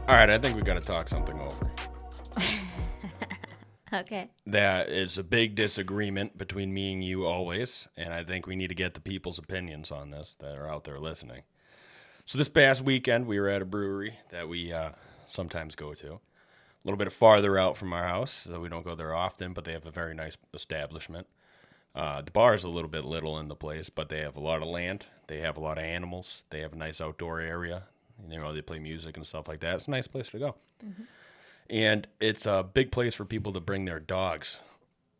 All right, I think we got to talk something over. Okay. That is a big disagreement between me and you always, and I think we need to get the people's opinions on this that are out there listening. So this past weekend, we were at a brewery that we sometimes go to. A little bit farther out from our house, so we don't go there often, but they have a very nice establishment. The bar is a little bit little in the place, but they have a lot of land. They have a lot of animals. They have a nice outdoor area. You know, they play music and stuff like that. It's a nice place to go. Mm-hmm. And it's a big place for people to bring their dogs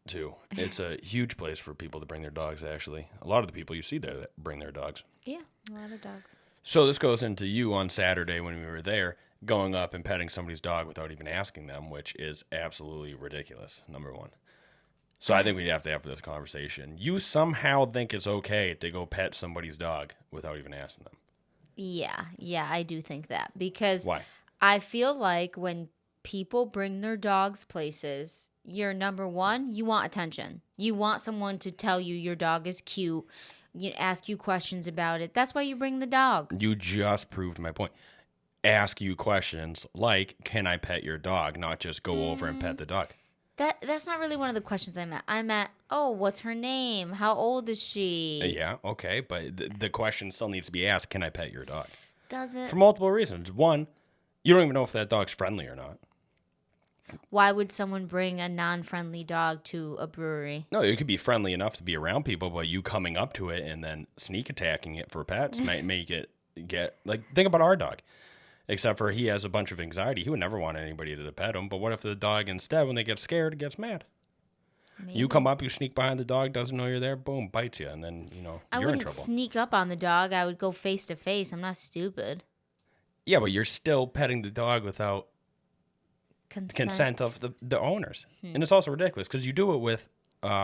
to. It's a huge place for people to bring their dogs, actually. A lot of the people you see there that bring their dogs. Yeah, a lot of dogs. So this goes into you on Saturday when we were there, going up and petting somebody's dog without even asking them, which is absolutely ridiculous, number one. So I think we have to have this conversation. You somehow think it's okay to go pet somebody's dog without even asking them. Yeah, I do think that. Because Why? I feel like when people bring their dogs places, you're number one, you want attention. You want someone to tell you your dog is cute, ask you questions about it. That's why you bring the dog. You just proved my point. Ask you questions like, can I pet your dog? Not just go over and pet the dog. That's not really one of the questions I'm at. I'm at, what's her name? How old is she? Yeah, okay, but the question still needs to be asked, can I pet your dog? Does it? For multiple reasons. One, you don't even know if that dog's friendly or not. Why would someone bring a non-friendly dog to a brewery? No, it could be friendly enough to be around people, but you coming up to it and then sneak attacking it for pets might make it think about our dog. Except for he has a bunch of anxiety. He would never want anybody to pet him. But what if the dog instead, when they get scared, gets mad? Maybe. You come up, you sneak behind the dog, doesn't know you're there, boom, bites you. And then, you're in trouble. I wouldn't sneak up on the dog. I would go face to face. I'm not stupid. Yeah, but you're still petting the dog without consent of the owners. And it's also ridiculous because you do it with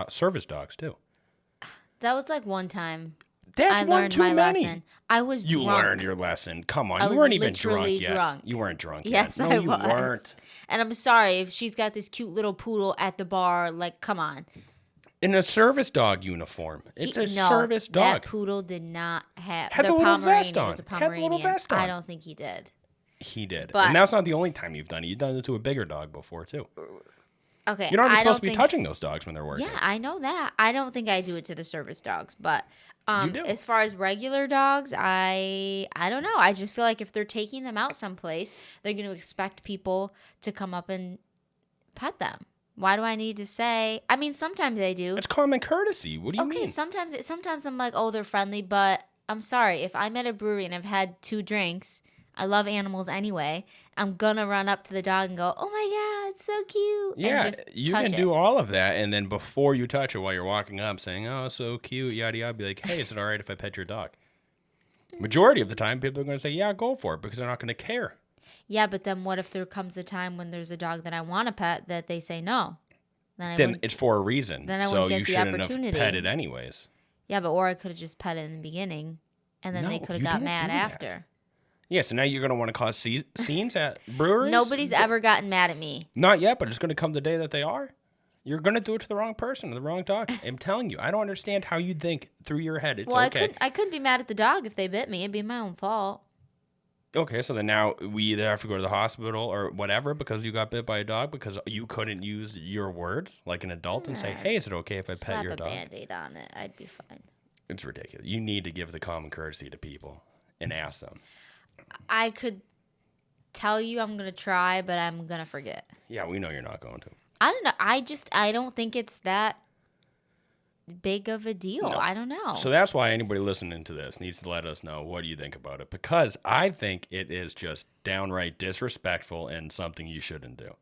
service dogs, too. That was like one time. I learned my lesson. I was drunk. You learned your lesson. Come on. You weren't even drunk yet. You weren't drunk yet. Yes, I was. No, you weren't. And I'm sorry if she's got this cute little poodle at the bar. Like, come on. In a service dog uniform. It's a service dog. That poodle did not have. Had the little vest on. Was a Pomeranian. Had the little vest on. I don't think he did. He did. And that's not the only time you've done it. You've done it to a bigger dog before, too. Okay. You're not supposed to be touching those dogs when they're working. Yeah, I know that. I don't think I do it to the service dogs, but as far as regular dogs, I don't know. I just feel like if they're taking them out someplace, they're going to expect people to come up and pet them. Why do I need to say? I mean, sometimes they do. It's common courtesy. What do you mean? Okay, sometimes I'm like, they're friendly, but I'm sorry. If I'm at a brewery and I've had 2 drinks, I love animals anyway, I'm going to run up to the dog and go, oh my God, so cute. Yeah, and just you can do all of that. And then before you touch it while you're walking up saying, oh, so cute, yada, yada, be like, hey, is it all right if I pet your dog? Majority of the time, people are going to say, yeah, go for it because they're not going to care. Yeah, but then what if there comes a time when there's a dog that I want to pet that they say no? Then it's for a reason. Then I wouldn't get the opportunity. So you shouldn't have pet it anyways. Yeah, but or I could have just pet it in the beginning, and then they could have got mad after. Yeah, so now you're going to want to cause scenes at breweries? Nobody's ever gotten mad at me. Not yet, but it's going to come the day that they are. You're going to do it to the wrong person, the wrong dog. I'm telling you, I don't understand how you'd think through your head it's okay. I couldn't be mad at the dog if they bit me. It'd be my own fault. Okay, so then now we either have to go to the hospital or whatever because you got bit by a dog because you couldn't use your words like an adult and say, hey, is it okay if I pet your dog? Slap a Band-Aid on it. I'd be fine. It's ridiculous. You need to give the common courtesy to people and ask them. I could tell you I'm going to try, but I'm going to forget. Yeah, we know you're not going to. I don't know. I don't think it's that big of a deal. No. I don't know. So that's why anybody listening to this needs to let us know what do you think about it. Because I think it is just downright disrespectful and something you shouldn't do.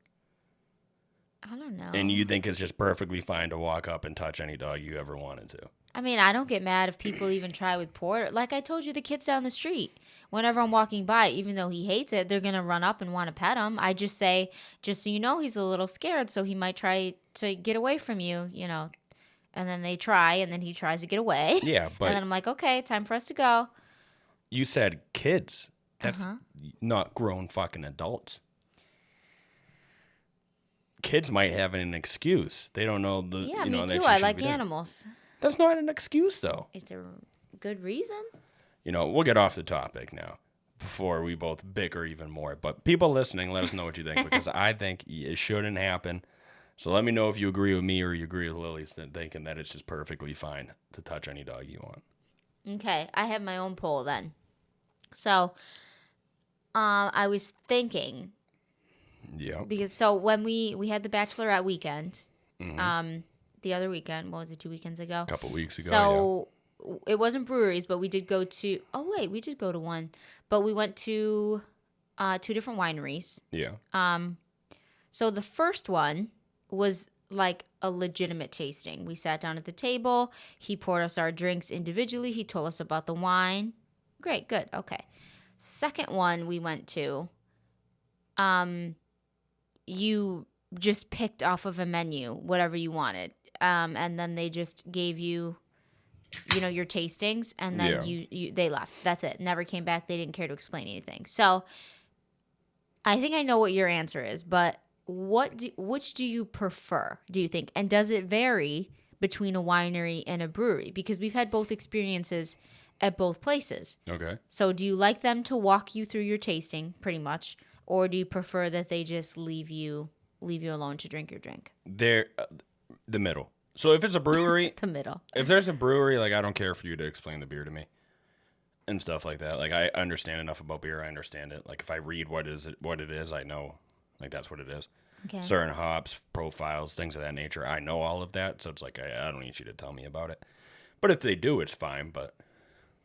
I don't know. And you think it's just perfectly fine to walk up and touch any dog you ever wanted to. I mean, I don't get mad if people even try with Porter. Like I told you, the kids down the street, whenever I'm walking by, even though he hates it, they're going to run up and want to pet him. I just say, just so you know, he's a little scared, so he might try to get away from you, And then they try, and then he tries to get away. Yeah, but... And then I'm like, okay, time for us to go. You said kids. That's not grown fucking adults. Kids might have an excuse. They don't know the... Yeah, me too. I like animals. That's not an excuse, though. Is there a good reason? We'll get off the topic now. before we both bicker even more. But people listening, let us know what you think, because I think it shouldn't happen. So let me know if you agree with me or you agree with Lily's thinking that it's just perfectly fine to touch any dog you want. Okay, I have my own poll then. So, I was thinking Yeah. because when we had the bachelorette weekend, the other weekend, what was it, 2 weekends ago? A couple weeks ago. So it wasn't breweries, but we did go to. Oh wait, we did go to one, but we went to 2 different wineries. Yeah. So the first one was like a legitimate tasting. We sat down at the table. He poured us our drinks individually. He told us about the wine. Great, good, okay. Second one we went to, you just picked off of a menu whatever you wanted, and then they just gave you, your tastings, and then they left. That's it. Never came back. They didn't care to explain anything. So I think I know what your answer is, but which do you prefer, do you think? And does it vary between a winery and a brewery? Because we've had both experiences at both places. Okay. So do you like them to walk you through your tasting, pretty much, or do you prefer that they just leave you alone to drink your drink? They're the middle. So if it's a brewery, The middle. if there's a brewery, like, I don't care for you to explain the beer to me and stuff like that. Like, I understand enough about beer. I understand it. Like, if I read what it is, I know, like, that's what it is. Okay. Certain hops, profiles, things of that nature. I know all of that. So it's like, I don't need you to tell me about it. But if they do, it's fine. But,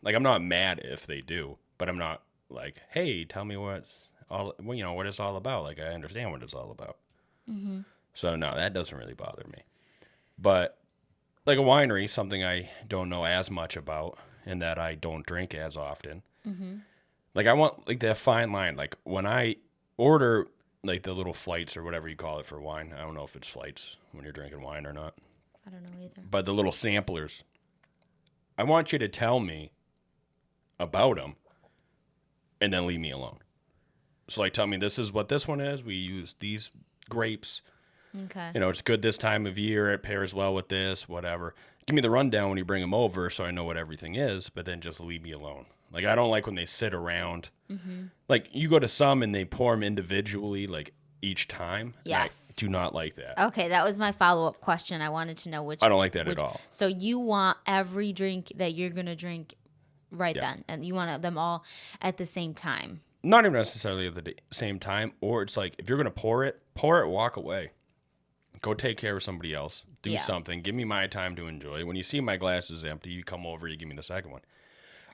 like, I'm not mad if they do. But I'm not like, hey, tell me what it's all about. Like, I understand what it's all about. Mm-hmm. So, no, that doesn't really bother me. But, like, a winery, something I don't know as much about and that I don't drink as often. Mm-hmm. Like, I want, like, that fine line. Like, when I order, like, the little flights or whatever you call it for wine. I don't know if it's flights when you're drinking wine or not. I don't know either. But the little samplers, I want you to tell me about them and then leave me alone. So, like, tell me this is what this one is. We use these grapes. Okay. It's good this time of year. It pairs well with this, whatever. Give me the rundown when you bring them over so I know what everything is, but then just leave me alone. Like, I don't like when they sit around. Mm-hmm. Like, you go to some and they pour them individually, like, each time. Yes. I do not like that. Okay, that was my follow-up question. I wanted to know which. I don't like that at all. So you want every drink that you're going to drink then, and you want them all at the same time. Not even necessarily at the same time, or it's like, if you're going to pour it, walk away. Go take care of somebody else. Do something. Give me my time to enjoy. When you see my glass is empty, you come over, you give me the second one.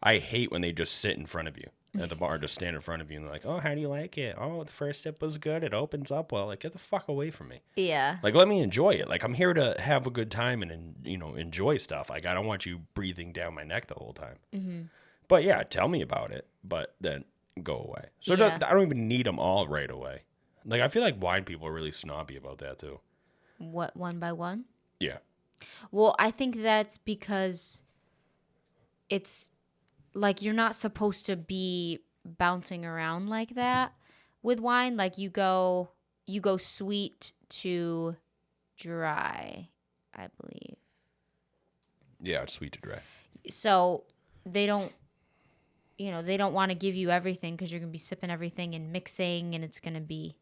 I hate when they just sit in front of you at the bar, just stand in front of you, and they're like, oh, how do you like it? Oh, the first sip was good. It opens up well. Like, get the fuck away from me. Yeah. Like, let me enjoy it. Like, I'm here to have a good time and, enjoy stuff. Like, I don't want you breathing down my neck the whole time. Mm-hmm. But, yeah, tell me about it, but then go away. So I don't even need them all right away. Like, I feel like wine people are really snobby about that, too. What, one by one? Yeah. Well, I think that's because it's like you're not supposed to be bouncing around like that with wine. Like you go sweet to dry, I believe. Yeah, it's sweet to dry. So they don't want to give you everything because you're going to be sipping everything and mixing, and it's going to be,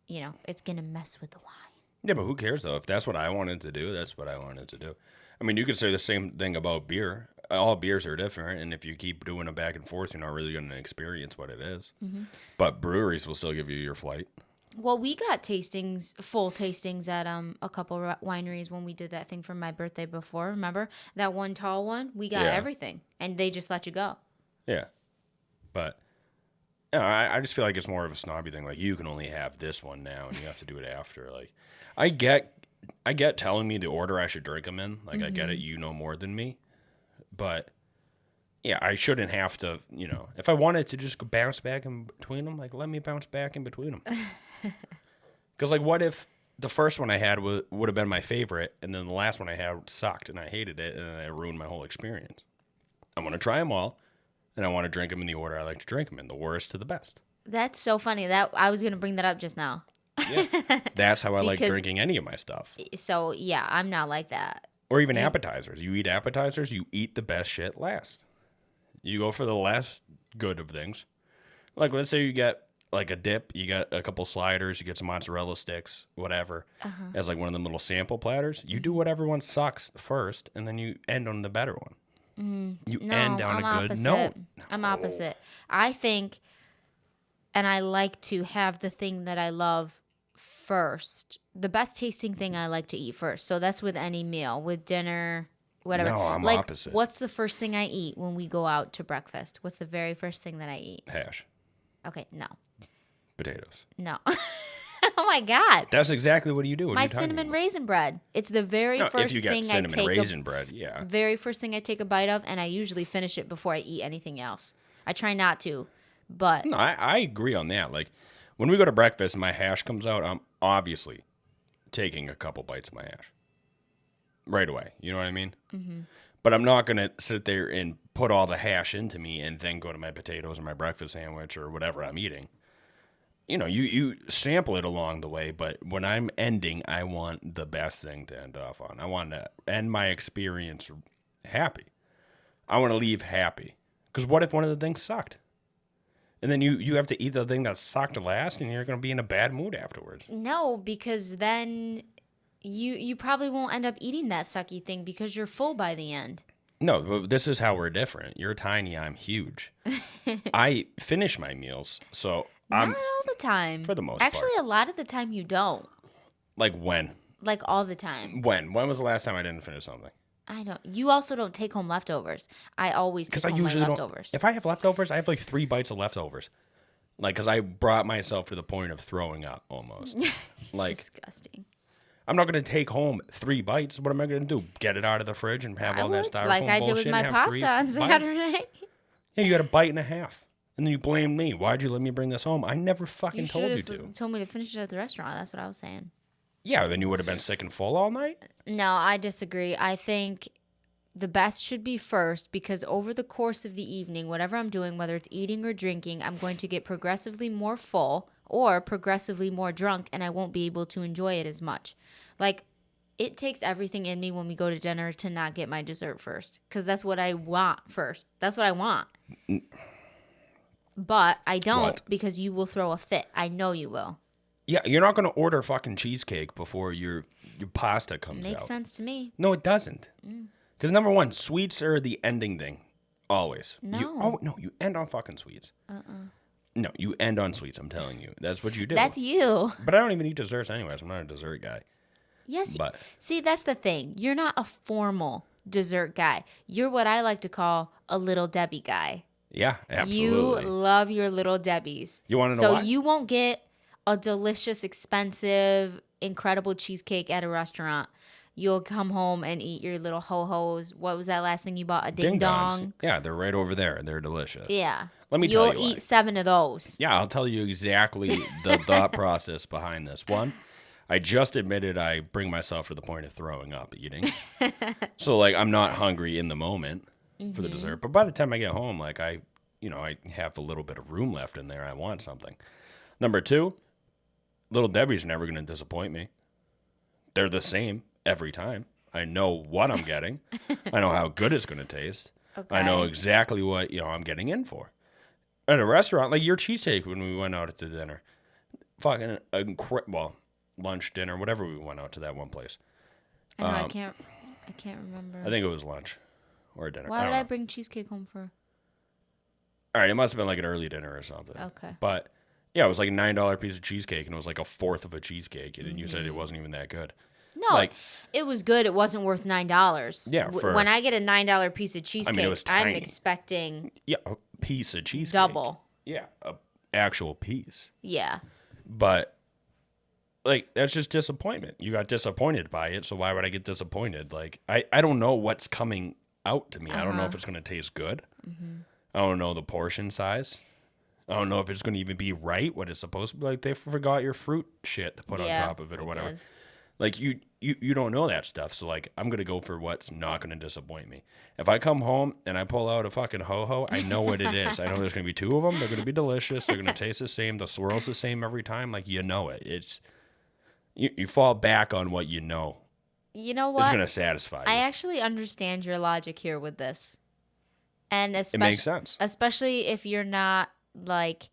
it's going to mess with the wine. Yeah, but who cares, though? If that's what I wanted to do, that's what I wanted to do. I mean, you could say the same thing about beer. All beers are different, and if you keep doing them back and forth, you're not really going to experience what it is. Mm-hmm. But breweries will still give you your flight. Well, we got full tastings at a couple wineries when we did that thing for my birthday before. Remember? That one tall one? We got everything, and they just let you go. Yeah. But I just feel like it's more of a snobby thing. Like, you can only have this one now, and you have to do it after. Like, I get telling me the order I should drink them in. Like, mm-hmm. I get it. You know more than me. But, yeah, I shouldn't have to, if I wanted to just bounce back in between them, like, let me bounce back in between them. Because, like, what if the first one I had would have been my favorite, and then the last one I had sucked, and I hated it, and then it ruined my whole experience? I want to try them all, and I want to drink them in the order I like to drink them in, the worst to the best. That's so funny. That I was going to bring that up just now. Yeah. That's how I like drinking any of my stuff. So, yeah, I'm not like that. Or even appetizers. You eat appetizers, you eat the best shit last. You go for the less good of things, Like, let's say you get like a dip, you got a couple sliders, you get some mozzarella sticks, whatever, as like one of them little sample platters. You do whatever one sucks first, and then you end on the better one. You No, end on I'm a good opposite. note. I'm opposite. I think, and I like to have the thing that I love first. The best tasting thing I like to eat first. So that's with any meal, with dinner, whatever. No, I'm like, opposite. what's the first thing I eat when we go out to breakfast? What's the very first thing that I eat? Hash, Okay, no. potatoes. No. Oh my God. That's exactly what you do. What are My you talking cinnamon about? raisin bread. It's the very No, first if you get thing I cinnamon take raisin bread, yeah. very first thing I take a bite of, and I usually finish it before I eat anything else. I try not to, but No, I agree on that. Like, when we go to breakfast and my hash comes out, I'm obviously taking a couple bites of my hash right away. You know what I mean? Mm-hmm. But I'm not going to sit there and put all the hash into me and then go to my potatoes or my breakfast sandwich or whatever I'm eating. You know, you sample it along the way, but when I'm ending, I want the best thing to end off on. I want to end my experience happy. I want to leave happy. Because what if one of the things sucked? And then you have to eat the thing that sucked last, and you're going to be in a bad mood afterwards. no, because then you probably won't end up eating that sucky thing because you're full by the end. No, but this is how we're different. You're tiny, I'm huge. I finish my meals, so Not I'm all the time. for the most Actually, part. a lot of the time you don't. Like when? Like all the time. When was the last time I didn't finish something? I don't. You also don't take home leftovers. I always take Because I home my usually leftovers. don't. If I have leftovers, I have like 3 bites of leftovers. Like, because I brought myself to the point of throwing up almost. Like, Disgusting. I'm not going to take home 3 bites. What am I going to do? Get it out of the fridge and have I all that would, styrofoam like I did bullshit with my and have 3 pasta on bites? Saturday. Yeah, you got a bite and a half. And then you blamed me. Why'd you let me bring this home? I never fucking You told should you have to. told me to finish it at the restaurant. That's what I was saying. Yeah, then you would have been sick and full all night? No, I disagree. I think the best should be first because over the course of the evening, whatever I'm doing, whether it's eating or drinking, I'm going to get progressively more full or progressively more drunk, and I won't be able to enjoy it as much. Like, it takes everything in me when we go to dinner to not get my dessert first because that's what I want first. That's what I want. But I don't What? because you will throw a fit. I know you will. Yeah, you're not going to order fucking cheesecake before your pasta comes Makes out. sense to me. No, it doesn't. Because number one, sweets are the ending thing. Always. No. No, you end on fucking sweets. No, you end on sweets, I'm telling you. That's what you do. That's you. But I don't even eat desserts anyways. I'm not a dessert guy. Yes. But See, that's the thing. You're not a formal dessert guy. You're what I like to call a little Debbie guy. yeah, absolutely. You love your little Debbies. You wanna know so why? you won't get a delicious, expensive, incredible cheesecake at a restaurant. You'll come home and eat your little ho-hos. What was that last thing you bought? A ding dong? Yeah, they're right over there. They're delicious. Yeah. Let me tell You'll you why. eat 7 of those. Yeah, I'll tell you exactly the thought process behind this. One, I just admitted I bring myself to the point of throwing up eating. So, like, I'm not hungry in the moment for the dessert. But by the time I get home, like, I have a little bit of room left in there. I want something. Number 2, Little Debbie's never going to disappoint me. They're the same every time. I know what I'm getting. I know how good it's going to taste. Okay. I know exactly what, I'm getting in for. At a restaurant, like your cheesesteak when we went out to dinner. Fucking lunch, dinner, whatever we went out to that one place. I know, I can't remember. I think it was lunch or dinner. Why don't did I know. bring cheesecake home for? All right, it must have been like an early dinner or something. Okay. But yeah, it was like a $9 piece of cheesecake, and it was like a fourth of a cheesecake, and you said it wasn't even that good. No, Like- it was good. It wasn't worth $9. Yeah, for- when I get a $9 piece of cheesecake, was I'm tiny. expecting Yeah, a piece of cheesecake. double. Yeah, a actual piece. Yeah. But like that's just disappointment. You got disappointed by it, so why would I get disappointed? Like I don't know what's coming out to me. I don't know if it's going to taste good. I don't know the portion size. I don't know if it's going to even be right what it's supposed to be. Like they forgot your fruit shit to put on top of it or they whatever. did. Like you don't know that stuff. So like I'm gonna go for what's not gonna disappoint me. If I come home and I pull out a fucking ho-ho, I know what it is. I know there's gonna be 2 of them. They're gonna be delicious. They're gonna taste the same. The swirl's the same every time. Like you know it. It's you fall back on what you know You know is what? gonna satisfy you. I actually understand your logic here with this. And It makes sense. especially if you're not like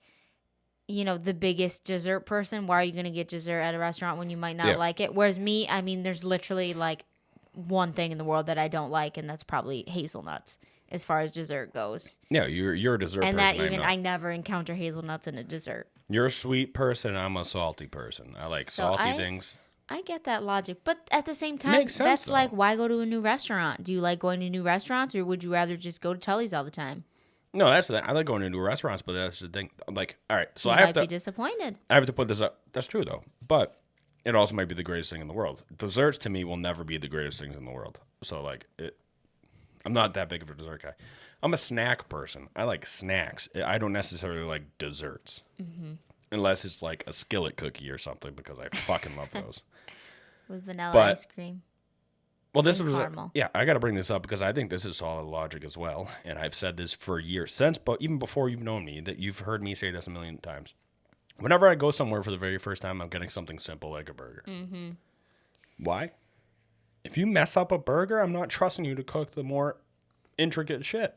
the biggest dessert person. Why are you going to get dessert at a restaurant when you might not Yeah. like it? Whereas me, I mean, there's literally like one thing in the world that I don't like, and that's probably hazelnuts as far as dessert goes. Yeah, you're a dessert And person. that even I know. I never encounter hazelnuts in a dessert. You're a sweet person. I'm a salty person. I like So salty things. I get that logic, but at the same time, Makes sense, that's like though. why go to a new restaurant? Do you like going to new restaurants, or would you rather just go to Tully's all the time? No, that's the thing. I like going into restaurants, but that's the thing. Like, all right, so You I have might to. be disappointed. I have to put this up. That's true though, but it also might be the greatest thing in the world. Desserts to me will never be the greatest things in the world. So like, I'm not that big of a dessert guy. I'm a snack person. I like snacks. I don't necessarily like desserts, unless it's like a skillet cookie or something because I fucking love those. With vanilla But- ice cream. Well, this And was caramel. yeah. I got to bring this up because I think this is solid logic as well, and I've said this for years since, but even before you've known me, that you've heard me say this a million times. Whenever I go somewhere for the very first time, I'm getting something simple like a burger. Mm-hmm. Why? If you mess up a burger, I'm not trusting you to cook the more intricate shit.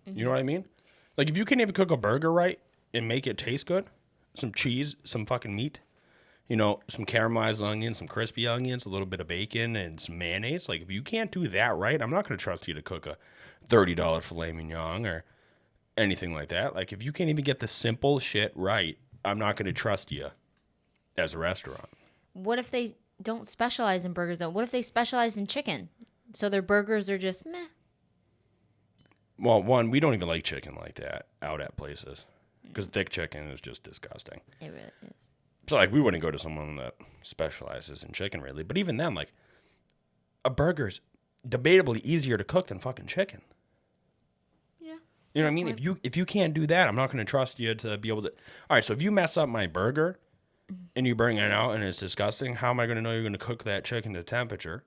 Mm-hmm. You know what I mean? Like if you can't even cook a burger right and make it taste good, some cheese, some fucking meat. Some caramelized onions, some crispy onions, a little bit of bacon, and some mayonnaise. Like, if you can't do that right, I'm not going to trust you to cook a $30 filet mignon or anything like that. Like, if you can't even get the simple shit right, I'm not going to trust you as a restaurant. What if they don't specialize in burgers, though? What if they specialize in chicken? So their burgers are just meh. Well, one, we don't even like chicken like that out at places because thick chicken is just disgusting. It really is. So, like, we wouldn't go to someone that specializes in chicken, really. But even then, like, a burger's debatably easier to cook than fucking chicken. Yeah. You know what I mean? If you can't do that, I'm not going to trust you to be able to. All right, so if you mess up my burger and you bring it out and it's disgusting, how am I going to know you're going to cook that chicken to temperature?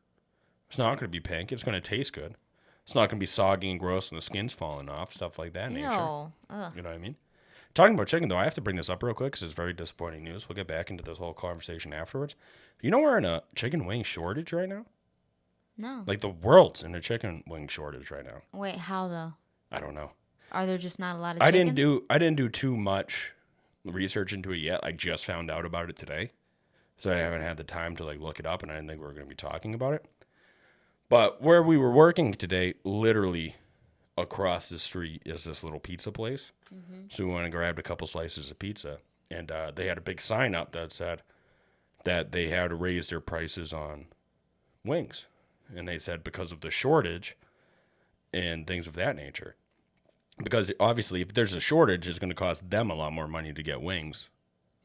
It's not going to be pink. It's going to taste good. It's not going to be soggy and gross and the skin's falling off, stuff like that nature. Ugh. You know what I mean? Talking about chicken, though, I have to bring this up real quick because it's very disappointing news. We'll get back into this whole conversation afterwards. You know we're in a chicken wing shortage right now? No. Like, the world's in a chicken wing shortage right now. Wait, how though? I don't know. Are there just not a lot of I chickens? didn't do too much research into it yet. I just found out about it today. So I haven't had the time to, like, look it up, and I didn't think we were going to be talking about it. But where we were working today, literally across the street is this little pizza place. Mm-hmm. So we went and grabbed a couple slices of pizza, and they had a big sign up that said that they had to raise their prices on wings. And they said because of the shortage and things of that nature. Because obviously if there's a shortage, it's going to cost them a lot more money to get wings.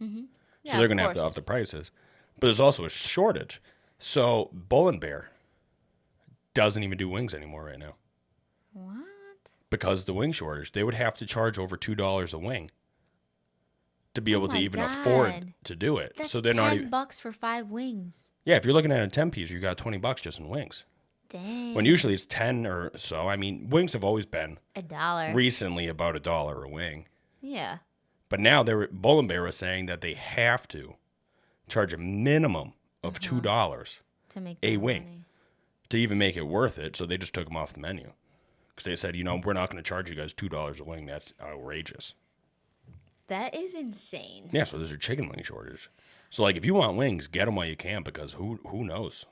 Mm-hmm. So they're going to have to up the prices. But there's also a shortage. So Bull and Bear doesn't even do wings anymore right now. What? Because of the wing shortage, they would have to charge over $2 a wing to be able to even afford to do it. That's so they're not even $10 for 5 wings. Yeah, if you're looking at a 10 piece, you got $20 just in wings. Dang. When usually it's 10 or so. I mean, wings have always been $1. recently about $1 a wing. Yeah. But now Bull and Bear was saying that they have to charge a minimum of $2 To make a that wing money. to even make it worth it. So they just took them off the menu. Because they said, we're not going to charge you guys $2 a wing. That's outrageous. That is insane. Yeah, so there's a chicken wing shortage. So, like, if you want wings, get them while you can because who knows?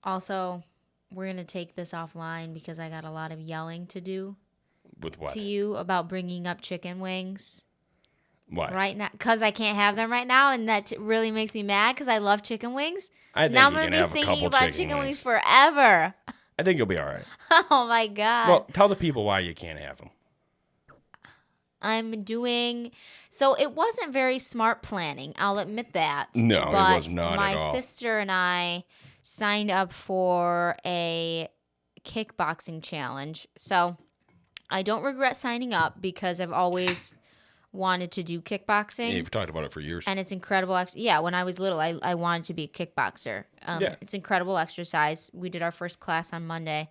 Also, we're going to take this offline because I got a lot of yelling to do With what? to you about bringing up chicken wings. Why? Right now, because I can't have them right now, and that really makes me mad because I love chicken wings. I think now I'm you going can to have be a thinking couple about chicken wings forever. I think you'll be all right. Oh my God. Well, tell the people why you can't have them. I'm doing so it wasn't very smart planning. I'll admit that. No, it but was not my at all. sister and I signed up for a kickboxing challenge. So I don't regret signing up because I've always wanted to do kickboxing. Yeah, you've talked about it for years. And it's incredible. Yeah, when I was little, I wanted to be a kickboxer. Yeah. It's incredible exercise. We did our first class on Monday,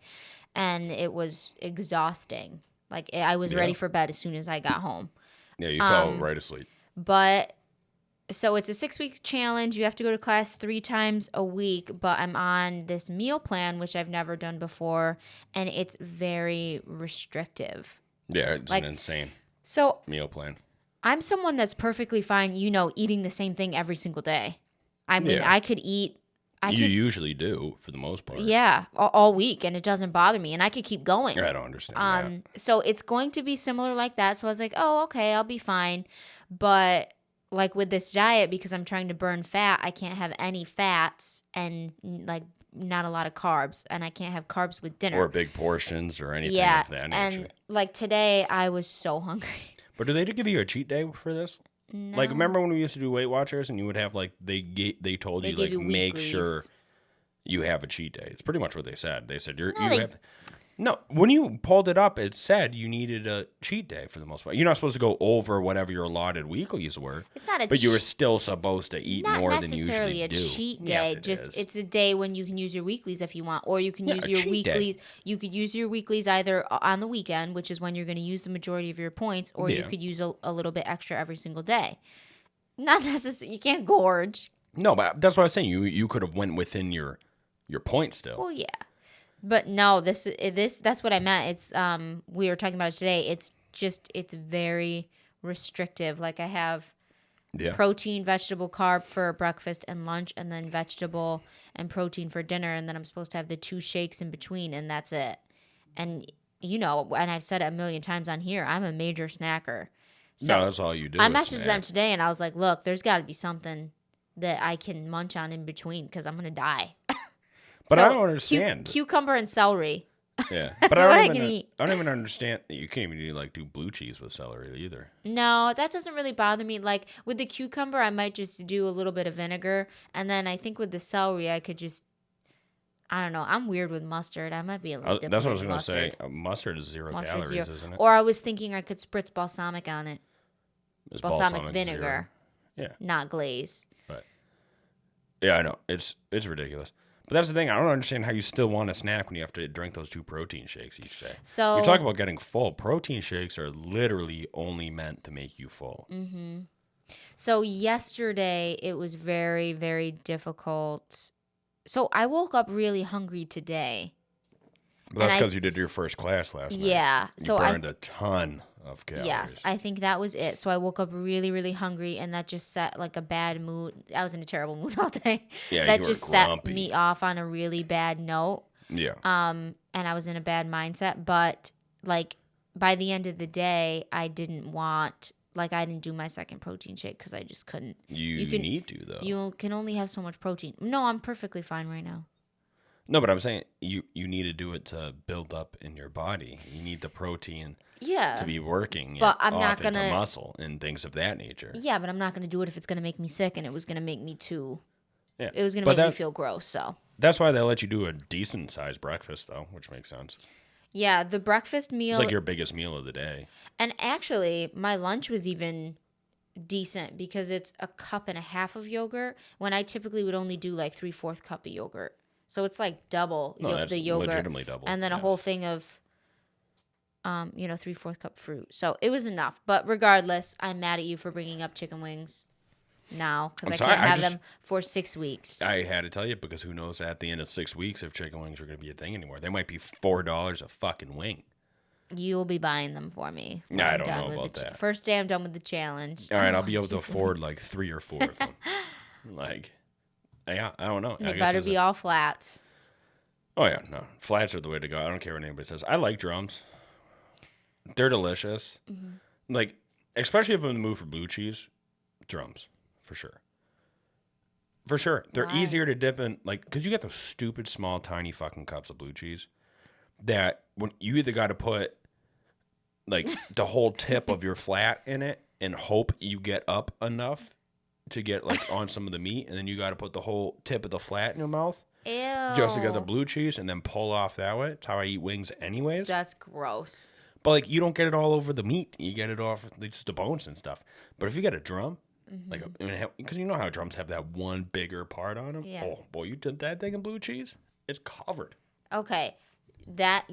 and it was exhausting. Like, I was ready for bed as soon as I got home. Yeah, you fell right asleep. But, so it's a 6-week challenge. You have to go to class 3 times a week, but I'm on this meal plan, which I've never done before, and it's very restrictive. Yeah, it's like- an insane So meal plan. I'm someone that's perfectly fine, eating the same thing every single day. I mean, Yeah. I could eat. You usually do for the most part. Yeah, all week, and it doesn't bother me, and I could keep going. I don't understand that. So it's going to be similar like that. So I was like, oh, okay, I'll be fine. But like with this diet, because I'm trying to burn fat, I can't have any fats and like not a lot of carbs, and I can't have carbs with dinner. Or big portions or anything Yeah, of that nature. and like today, I was so hungry. But do they give you a cheat day for this? No. Like, remember when we used to do Weight Watchers and you would have, like, they told They you, give like, you make weeklies. sure you have a cheat day. It's pretty much what they said. They said, you they- have... No, when you pulled it up, it said you needed a cheat day for the most part. You're not supposed to go over whatever your allotted weeklies were. It's not a But you were still supposed to eat not more than you necessarily usually a do. cheat day. Yes, it Just is. it's a day when you can use your weeklies if you want, or you can use a your cheat day. weeklies. You could use your weeklies either on the weekend, which is when you're going to use the majority of your points, or you Yeah. could use a little bit extra every single day. Not necessarily. You can't gorge. No, but that's what I was saying. You could have went within your point still. Well, yeah, but no. This that's what I meant. It's we were talking about it today. It's very restrictive. Like I have Yeah. protein, vegetable, carb for breakfast and lunch, and then vegetable and protein for dinner, and then I'm supposed to have the 2 shakes in between, and that's it. And and I've said it a million times on here, I'm a major snacker. So No, that's all you do. I is messaged them snack. today, and I was like, "Look, there's got to be something that I can munch on in between because I'm gonna die." But So, I don't understand. cucumber and celery. Yeah, That's but what I I can don't even. eat. I don't even understand. You can't even do blue cheese with celery either. No, that doesn't really bother me. Like with the cucumber, I might just do a little bit of vinegar, and then I think with the celery, I could just. I don't know. I'm weird with mustard. I might be a little different. That's what I was with going to say. mustard. Mustard is 0 Mustard's calories, 0. isn't it? Or I was thinking I could spritz balsamic on it. Is Balsamic 0? vinegar, Yeah, not glaze. yeah, I know. It's ridiculous. But that's the thing. I don't understand how you still want a snack when you have to drink those 2 protein shakes each day. So You talk about getting full. Protein shakes are literally only meant to make you full. So yesterday it was very, very difficult. So I woke up really hungry today. But that's I- because you did your first class last night. Yeah. You So I burned a ton of calories. yes, I think that was it. So I woke up really, really hungry, and that just set like a bad mood. I was in a terrible mood all day. Yeah, That you were just set grumpy. me off on a really bad note. Yeah. And I was in a bad mindset. But like by the end of the day, I didn't do my second protein shake because I just couldn't. You can- need to, though. You can only have so much protein. No, I'm perfectly fine right now. No, but I'm saying you need to do it to build up in your body. You need the protein Yeah. to be working But I'm not off into gonna- muscle and things of that nature. Yeah, but I'm not going to do it if it's going to make me sick, and it was going to make me too. Yeah. It was going to But make me that- feel gross. So That's why they let you do a decent sized breakfast, though, which makes sense. yeah, the breakfast meal, It's like your biggest meal of the day. and actually my lunch was even decent because it's a cup and a half of yogurt when I typically would only do like 3/4 cup of yogurt. So it's like double No, that's the yogurt, legitimately double. and then a yes. whole thing of 3/4 cup fruit. So it was enough. But regardless, I'm mad at you for bringing up chicken wings now because I'm I sorry, can't I have just- them for 6 weeks. I had to tell you because who knows at the end of 6 weeks if chicken wings are going to be a thing anymore. They might be $4 a fucking wing. You'll be buying them for me. when Nah, I I'm don't done know with about the that. First day I'm done with the challenge. All right, I'll be able to chicken afford like 3 or 4 of them. Like, yeah, I don't know. They I guess better it's be all flats. Oh yeah, no, flats are the way to go. I don't care what anybody says. I like drums. They're delicious. Mm-hmm. Like, especially if I'm in the mood for blue cheese, drums for sure. For sure, they're Why? easier to dip in. Like, cause you get those stupid small, tiny fucking cups of blue cheese that when you either got to put like the whole tip of your flat in it and hope you get up enough to get like on some of the meat, and then you got to put the whole tip of the flat in your mouth. Ew. Just to get the blue cheese and then pull off that way. That's how I eat wings anyways. That's gross. But like you don't get it all over the meat. You get it off just the bones and stuff. But if you get a drum, like because you know how drums have that one bigger part on them. Yeah. Oh boy, you did that thing in blue cheese. It's covered. Okay. That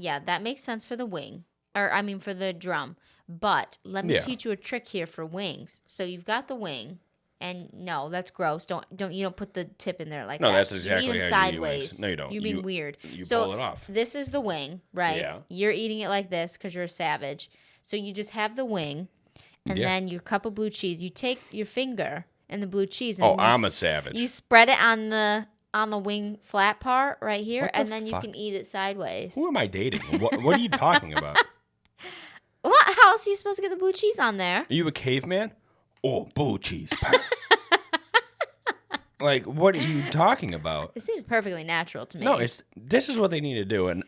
makes sense for the wing. Or I mean for the drum. But let me Yeah. teach you a trick here for wings. So you've got the wing. And no, that's gross. You don't put the tip in there like No, that. that's exactly you eat them how you eat sideways. wings. No, you don't. You're being weird. You so pull it off. This is the wing, right? Yeah. You're eating it like this because you're a savage. So you just have the wing, and Yeah. then your cup of blue cheese. You take your finger and the blue cheese, and Oh, then I'm a savage. you spread it on the wing flat part right here, What the and then you fuck? can eat it sideways. Who am I dating? What are you talking about? What? How else are you supposed to get the blue cheese on there? Are you a caveman? Oh, blue cheese. Like, what are you talking about? It seems perfectly natural to me. No, this is what they need to do. And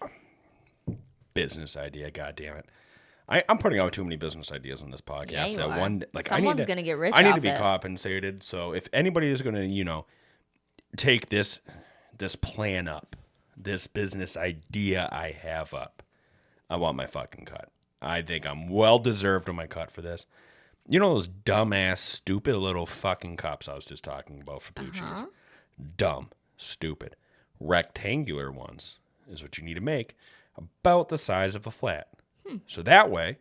business idea, God damn it. I'm putting out too many business ideas on this podcast. Yeah, you that are. one, like, Someone's gonna get rich I need off to be it. compensated. So if anybody is going to, take this plan up, this business idea I have up, I want my fucking cut. I think I'm well deserved of my cut for this. You know those dumbass, stupid little fucking cups I was just talking about for blue cheese? Dumb, stupid. Rectangular ones is what you need to make, about the size of a flat. So that way,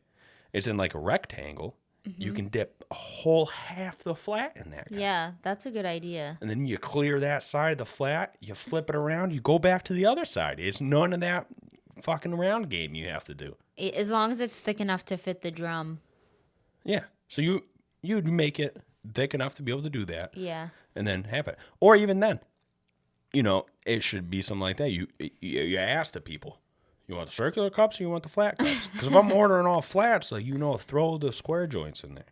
it's in like a rectangle. You can dip a whole half the flat in that. Yeah, that's a good idea. And then you clear that side of the flat, you flip it around, you go back to the other side. It's none of that fucking round game you have to do. As long as it's thick enough to fit the drum. Yeah. So you'd make it thick enough to be able to do that. Yeah. And then have it. Or even then, it should be something like that. You ask the people, you want the circular cups or you want the flat cups? Because if I'm ordering all flats, throw the square joints in there.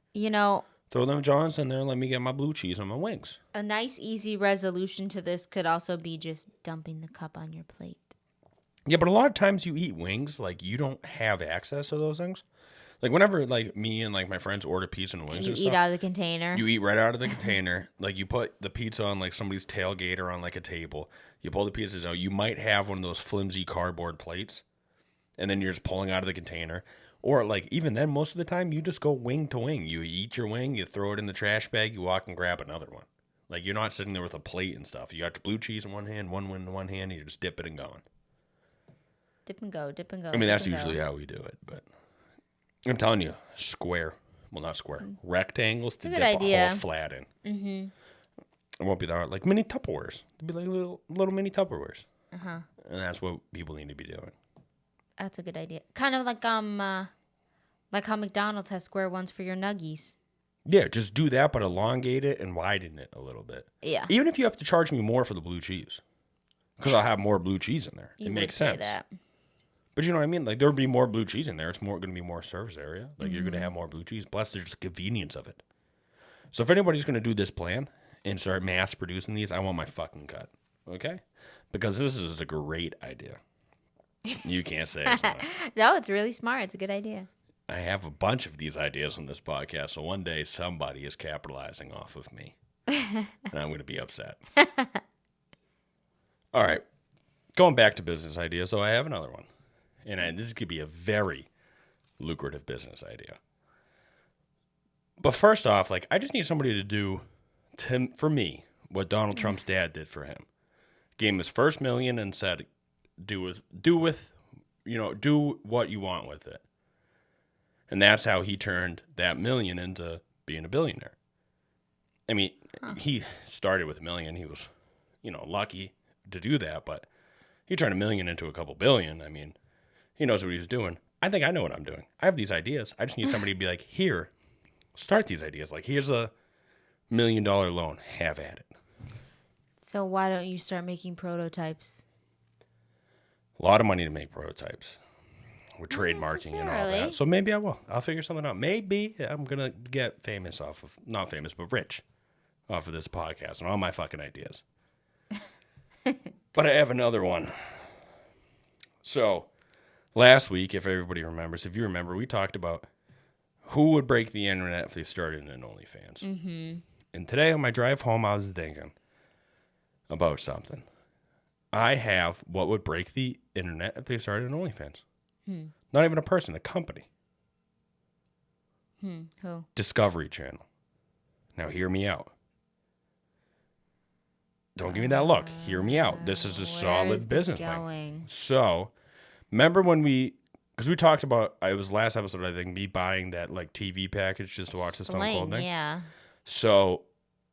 Throw them joints in there and let me get my blue cheese on my wings. A nice, easy resolution to this could also be just dumping the cup on your plate. Yeah, but a lot of times you eat wings, like, you don't have access to those things. Like, whenever, like, me and, like, my friends order pizza and wings You and eat stuff, out of the container. you eat right out of the container. Like, you put the pizza on, like, somebody's tailgate or on, like, a table. You pull the pizzas out. You might have one of those flimsy cardboard plates, and then you're just pulling out of the container. Or, like, even then, most of the time, you just go wing to wing. You eat your wing, you throw it in the trash bag, you walk and grab another one. Like, you're not sitting there with a plate and stuff. You got your blue cheese in one hand, one wing in one hand, and you just dip it and going. Dip and go, dip and go. I mean, that's usually how we do it, but I'm telling you, square. Well, not square. Rectangles to dip a whole flat in. Mm-hmm. It won't be that hard. Like mini Tupperwares. It'll be like little mini Tupperwares. Uh-huh. And that's what people need to be doing. That's a good idea. Kind of like how McDonald's has square ones for your nuggies. Yeah, just do that, but elongate it and widen it a little bit. Yeah. Even if you have to charge me more for the blue cheese. Because I'll have more blue cheese in there. It makes sense. Say that. But you know what I mean? Like, there would be more blue cheese in there. It's going to be more service area. Like, you're going to have more blue cheese. Plus, there's just convenience of it. So if anybody's going to do this plan and start mass producing these, I want my fucking cut. Okay? Because this is a great idea. You can't say it's not. No, it's really smart. It's a good idea. I have a bunch of these ideas on this podcast, so one day somebody is capitalizing off of me. And I'm going to be upset. All right. Going back to business ideas, so I have another one. And this could be a very lucrative business idea. But first off, like, I just need somebody to do, for me, what Donald Trump's dad did for him. Gave him his first $1 million and said, do what you want with it. And that's how he turned that $1 million into being a billionaire. I mean, he started with $1 million. He was, lucky to do that, but he turned $1 million into a couple billion. I mean, he knows what he was doing. I think I know what I'm doing. I have these ideas. I just need somebody to be like, here, start these ideas. Like, here's a $1 million loan. Have at it. So why don't you start making prototypes? A lot of money to make prototypes. With trademarking and all that. So maybe I will. I'll figure something out. Maybe I'm going to get famous not famous, but rich off of this podcast and all my fucking ideas. But I have another one. So last week, if everybody remembers, if you remember, we talked about who would break the internet if they started an OnlyFans. Mm-hmm. And today on my drive home, I was thinking about something. I have what would break the internet if they started an OnlyFans. Not even a person, a company. Who? Discovery Channel. Now hear me out. Don't give me that look. Hear me out. This is a solid business thing. So, remember when because we talked about, it was last episode, I think, me buying that like TV package just to watch the Stone Cold thing. Yeah. So,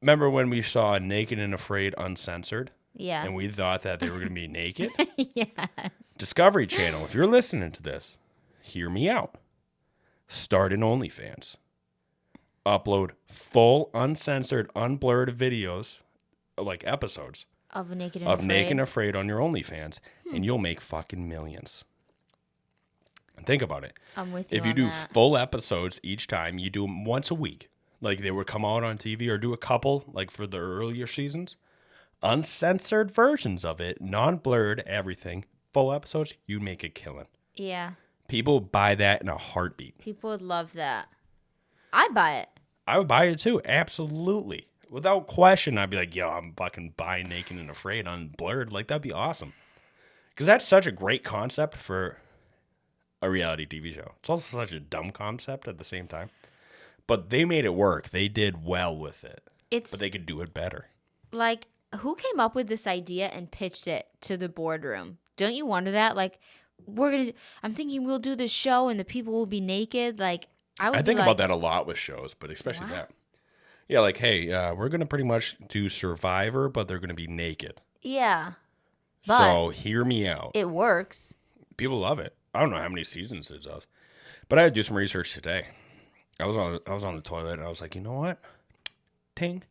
remember when we saw Naked and Afraid Uncensored? Yeah. And we thought that they were going to be naked? Yes. Discovery Channel, if you're listening to this, hear me out. Start an OnlyFans. upload full, uncensored, unblurred videos, like episodes Of Naked and of Afraid. Naked and Afraid on your OnlyFans, and you'll make fucking millions. And think about it. I'm with you If you on do that. full episodes each time, you do them once a week. Like they would come out on TV, or do a couple, like for the earlier seasons. Uncensored versions of it, non-blurred, everything. Full episodes, you make a killing. Yeah. People buy that in a heartbeat. People would love that. I'd buy it. I would buy it too, absolutely. Without question, I'd be like, yo, I'm fucking buying Naked and Afraid unblurred. Like, that'd be awesome. Because that's such a great concept for a reality TV show. It's also such a dumb concept at the same time. But they made it work. They did well with it. But they could do it better. Like, who came up with this idea and pitched it to the boardroom? Don't you wonder that? Like, I'm thinking we'll do this show and the people will be naked. Like, I think about that a lot with shows, but especially that. Yeah, like, hey, we're going to pretty much do Survivor, but they're going to be naked. Yeah. But so hear me out. It works. People love it. I don't know how many seasons it does. But I had to do some research today. I was on the toilet and I was like, you know what? Ting.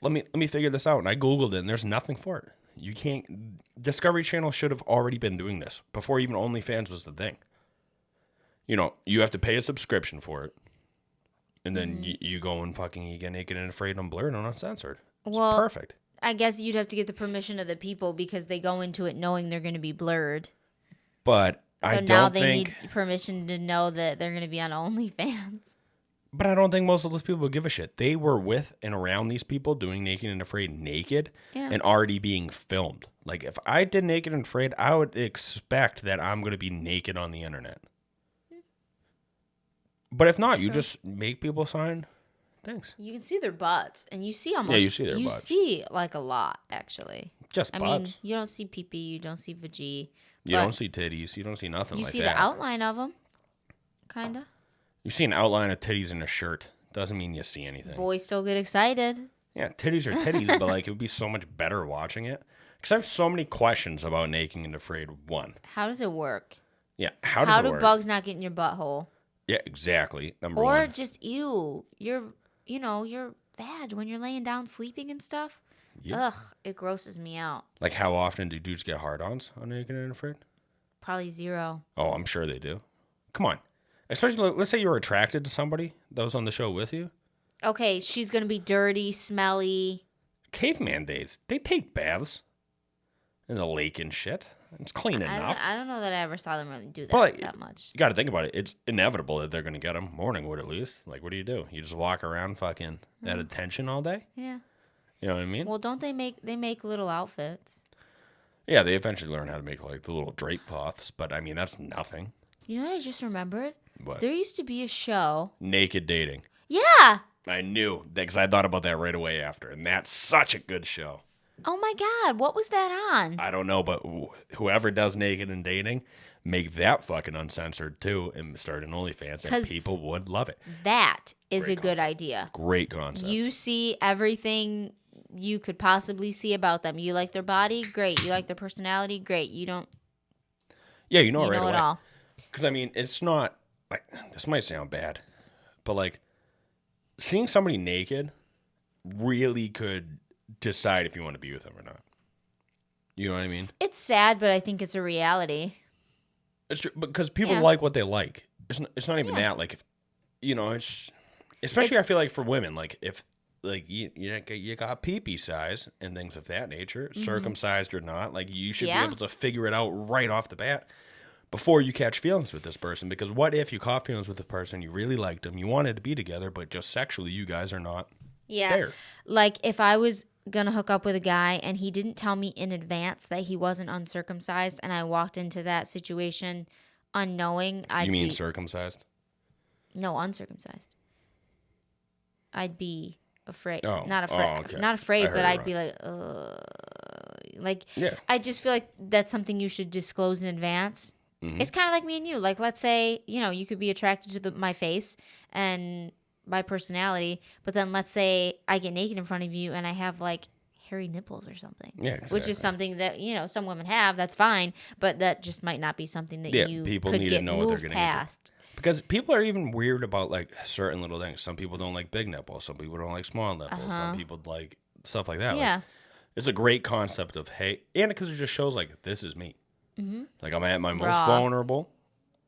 Let me figure this out. And I Googled it and there's nothing for it. You can't. Discovery Channel should have already been doing this before even OnlyFans was the thing. You know, you have to pay a subscription for it. And then you go and you get Naked and Afraid unblurred and uncensored. It's perfect. I guess you'd have to get the permission of the people because they go into it knowing they're going to be blurred. But so now they need permission to know that they're going to be on OnlyFans. But I don't think most of those people would give a shit. They were with and around these people doing Naked and Afraid naked and already being filmed. Like, if I did Naked and Afraid, I would expect that I'm going to be naked on the internet. But if not, you just make people sign things. You can see their butts, and you see almost. Yeah, you see their butts. You see, like, a lot, actually. Just butts. I mean, you don't see pee-pee, you don't see vajee. You don't see titties. You don't see nothing like that. You see the outline of them, kind of. You see an outline of titties in a shirt. Doesn't mean you see anything. Boys still get excited. Yeah, titties are titties, but, like, it would be so much better watching it. Because I have so many questions about Naked and Afraid 1. How does it work? Yeah, how does it work? How do bugs not get in your butthole? Yeah, exactly. Number one. Or just, ew, your vag when you're laying down sleeping and stuff. Yeah. Ugh, it grosses me out. Like, how often do dudes get hard-ons on Naked and Afraid? Probably 0. Oh, I'm sure they do. Come on. Especially, let's say you were attracted to somebody that was on the show with you. Okay, she's going to be dirty, smelly. Caveman days, they take baths in the lake and shit. It's clean enough. I don't know that I ever saw them really do that, that much. You got to think about it. It's inevitable that they're going to get them. Morning wood, at least. Like, what do? You just walk around fucking at attention all day? Yeah. You know what I mean? Well, don't they make little outfits? Yeah, they eventually learn how to make, like, the little drape cloths, but, I mean, that's nothing. You know what I just remembered? What? There used to be a show. Naked Dating. Yeah! I knew, because I thought about that right away after, and that's such a good show. Oh, my God. What was that on? I don't know, but whoever does Naked and Dating, make that fucking uncensored, too, and start an OnlyFans, and people would love it. That is a good idea. Great concept. You see everything you could possibly see about them. You like their body? Great. You like their personality? Great. You don't. Yeah, you know it right away. It all. Because, I mean, it's not, like, this might sound bad, but, like, seeing somebody naked really could decide if you want to be with them or not. You know what I mean? It's sad, but I think it's a reality. It's true, because people like what they like. It's not even that. Like, if, you know, especially I feel like for women, like, if, like, you got pee-pee size and things of that nature, circumcised or not, like, you should be able to figure it out right off the bat before you catch feelings with this person. Because what if you caught feelings with the person, you really liked them, you wanted to be together, but just sexually you guys are not there? Like, if I was gonna hook up with a guy and he didn't tell me in advance that he wasn't uncircumcised, and I walked into that situation unknowing, I'd be... circumcised? No, uncircumcised. I'd be afraid. Oh. Not afraid. Oh, okay. Not afraid, but I'd wrong. be like, I just feel like that's something you should disclose in advance. Mm-hmm. It's kind of like me and you. Like, let's say, you could be attracted to my face and my personality, but then let's say I get naked in front of you and I have, like, hairy nipples or something. Yeah, exactly. Which is something that, some women have. That's fine. But that just might not be something that you people could need get to know what they're moved getting into. past. Because people are even weird about, like, certain little things. Some people don't like big nipples. Some people don't like small nipples. Some people like stuff like that. Yeah. Like, it's a great concept of, hey, and because it just shows, like, this is me. Mm-hmm. Like, I'm at my most vulnerable.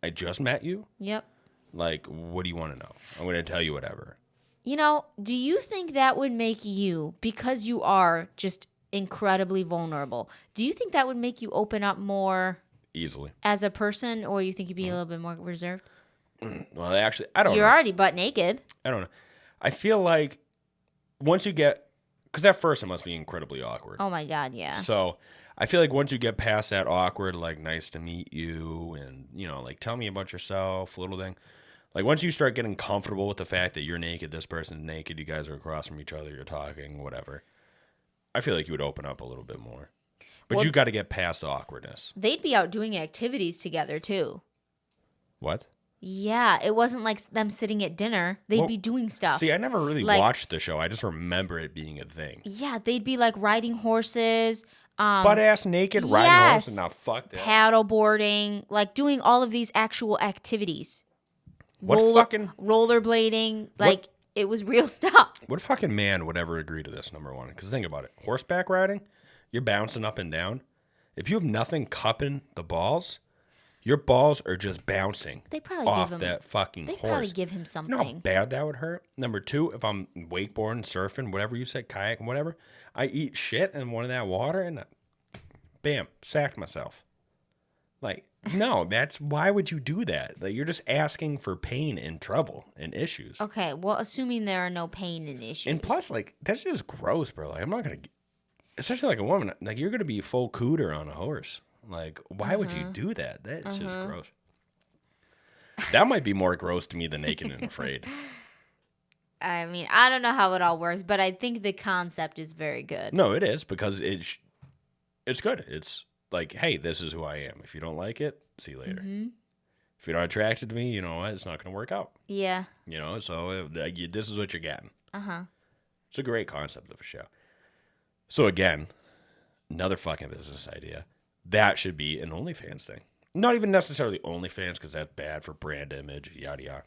I just met you. Yep. Like, what do you want to know? I'm going to tell you whatever. Do you think that would make you, because you are just incredibly vulnerable, do you think that would make you open up more easily as a person, or you think you'd be a little bit more reserved? Well, actually, I don't know. You're already butt naked. I don't know. I feel like once you get, because at first it must be incredibly awkward. Oh my God, yeah. So I feel like once you get past that awkward, like, nice to meet you, and, like, tell me about yourself, little thing. Like, once you start getting comfortable with the fact that you're naked, this person's naked, you guys are across from each other, you're talking, whatever, I feel like you would open up a little bit more. But you got to get past awkwardness. They'd be out doing activities together, too. What? Yeah, it wasn't like them sitting at dinner. They'd be doing stuff. See, I never really watched the show. I just remember it being a thing. Yeah, they'd be, like, riding horses. Butt-ass naked, riding horses? Now, fuck that. Paddle boarding, like, doing all of these actual activities. Rollerblading, like, it was real stuff. What fucking man would ever agree to this, number one? Because think about it. Horseback riding, you're bouncing up and down. If you have nothing cupping the balls, your balls are just bouncing off that fucking horse. They probably give him something. You know how bad that would hurt? Number two, if I'm wakeboarding, surfing, whatever you said, kayaking, whatever, I eat shit in one of that water and bam, sacked myself. Like, no, why would you do that? Like, you're just asking for pain and trouble and issues. Okay, well, assuming there are no pain and issues. And plus, like, that's just gross, bro. Like, I'm not going to, especially like a woman, like, you're going to be full cooter on a horse. Like, why would you do that? That's just gross. That might be more gross to me than Naked and Afraid. I mean, I don't know how it all works, but I think the concept is very good. No, it is, because it's good. It's like, hey, this is who I am. If you don't like it, see you later. Mm-hmm. If you're not attracted to me, you know what? It's not going to work out. Yeah. So this is what you're getting. Uh-huh. It's a great concept of a show. So again, another fucking business idea. That should be an OnlyFans thing. Not even necessarily OnlyFans, because that's bad for brand image, yada yada.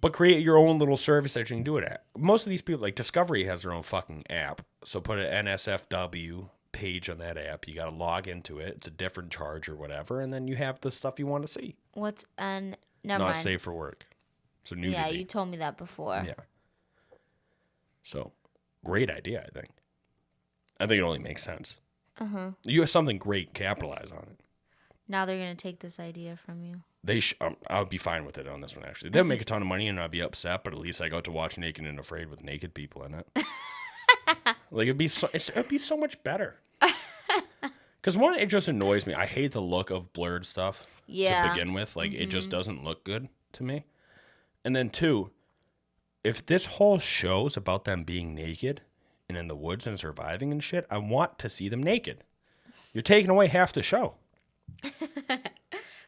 But create your own little service that you can do it at. Most of these people, like Discovery has their own fucking app. So put an NSFW page on that app. You got to log into it. It's a different charge or whatever. And then you have the stuff you want to see. What's never Not mind. safe for work. So nudity. Yeah, you told me that before. Yeah. So great idea, I think. I think it only makes sense. Uh-huh. You have something great, capitalize on it. Now they're going to take this idea from you. I would be fine with it on this one, actually. They'll make a ton of money and I'd be upset, but at least I got to watch Naked and Afraid with naked people in it. Like, it'd be so much better. Because one, it just annoys me. I hate the look of blurred stuff to begin with. Like, it just doesn't look good to me. And then two, if this whole show's about them being naked and in the woods and surviving and shit, I want to see them naked. You're taking away half the show.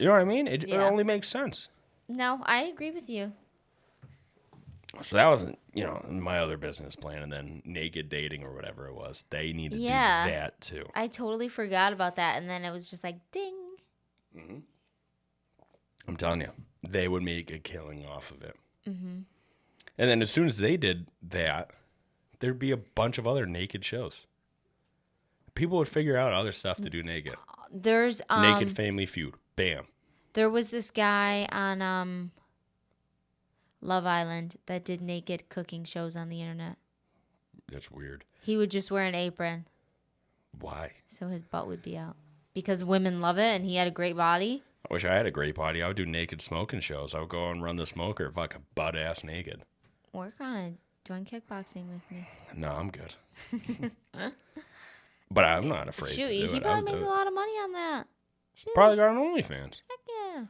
You know what I mean? It only makes sense. No, I agree with you. So that wasn't, my other business plan. And then naked dating or whatever it was. They need to do that too. I totally forgot about that. And then it was just like, ding. Mm-hmm. I'm telling you, they would make a killing off of it. Mm-hmm. And then as soon as they did that, there'd be a bunch of other naked shows. People would figure out other stuff to do naked. There's Naked Family Feud. Bam. There was this guy on Love Island that did naked cooking shows on the internet. That's weird. He would just wear an apron. Why? So his butt would be out. Because women love it and he had a great body. I wish I had a great body. I would do naked smoking shows. I would go and run the smoker fucking butt ass naked. Work on it. Join kickboxing with me. No, I'm good. But I'm not afraid to do it. He probably makes a lot of money on that. Shoot. Probably got an OnlyFans. Heck yeah.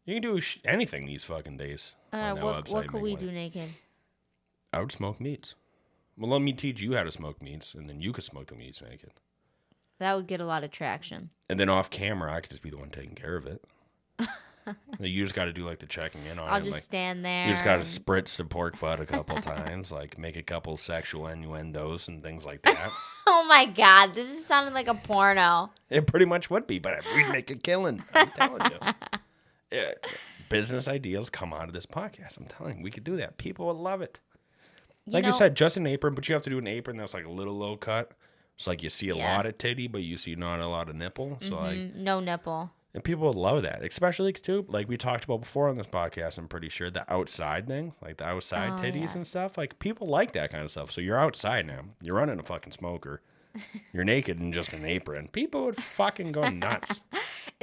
You can do anything these fucking days. What could we do naked? I would smoke meats. Well, let me teach you how to smoke meats, and then you could smoke the meats naked. That would get a lot of traction. And then off camera, I could just be the one taking care of it. You just got to do like the checking in on I'll it. just Like, stand there. you just got to and- spritz the pork butt a couple times, like make a couple sexual innuendos and things like that. Oh my God, this is sounding like a porno. It pretty much would be, but we'd make a killing. I'm telling you. Yeah, business ideas come out of this podcast. I'm telling you, we could do that. People would love it. Like you said, just an apron, but you have to do an apron that's like a little low cut. It's like you see a lot of titty, but you see not a lot of nipple. So like no nipple. and people would love that, especially too. Like we talked about before on this podcast, I'm pretty sure the outside thing, like the outside titties and stuff. Like people like that kind of stuff. So you're outside now. You're running a fucking smoker. You're naked in just an apron. People would fucking go nuts.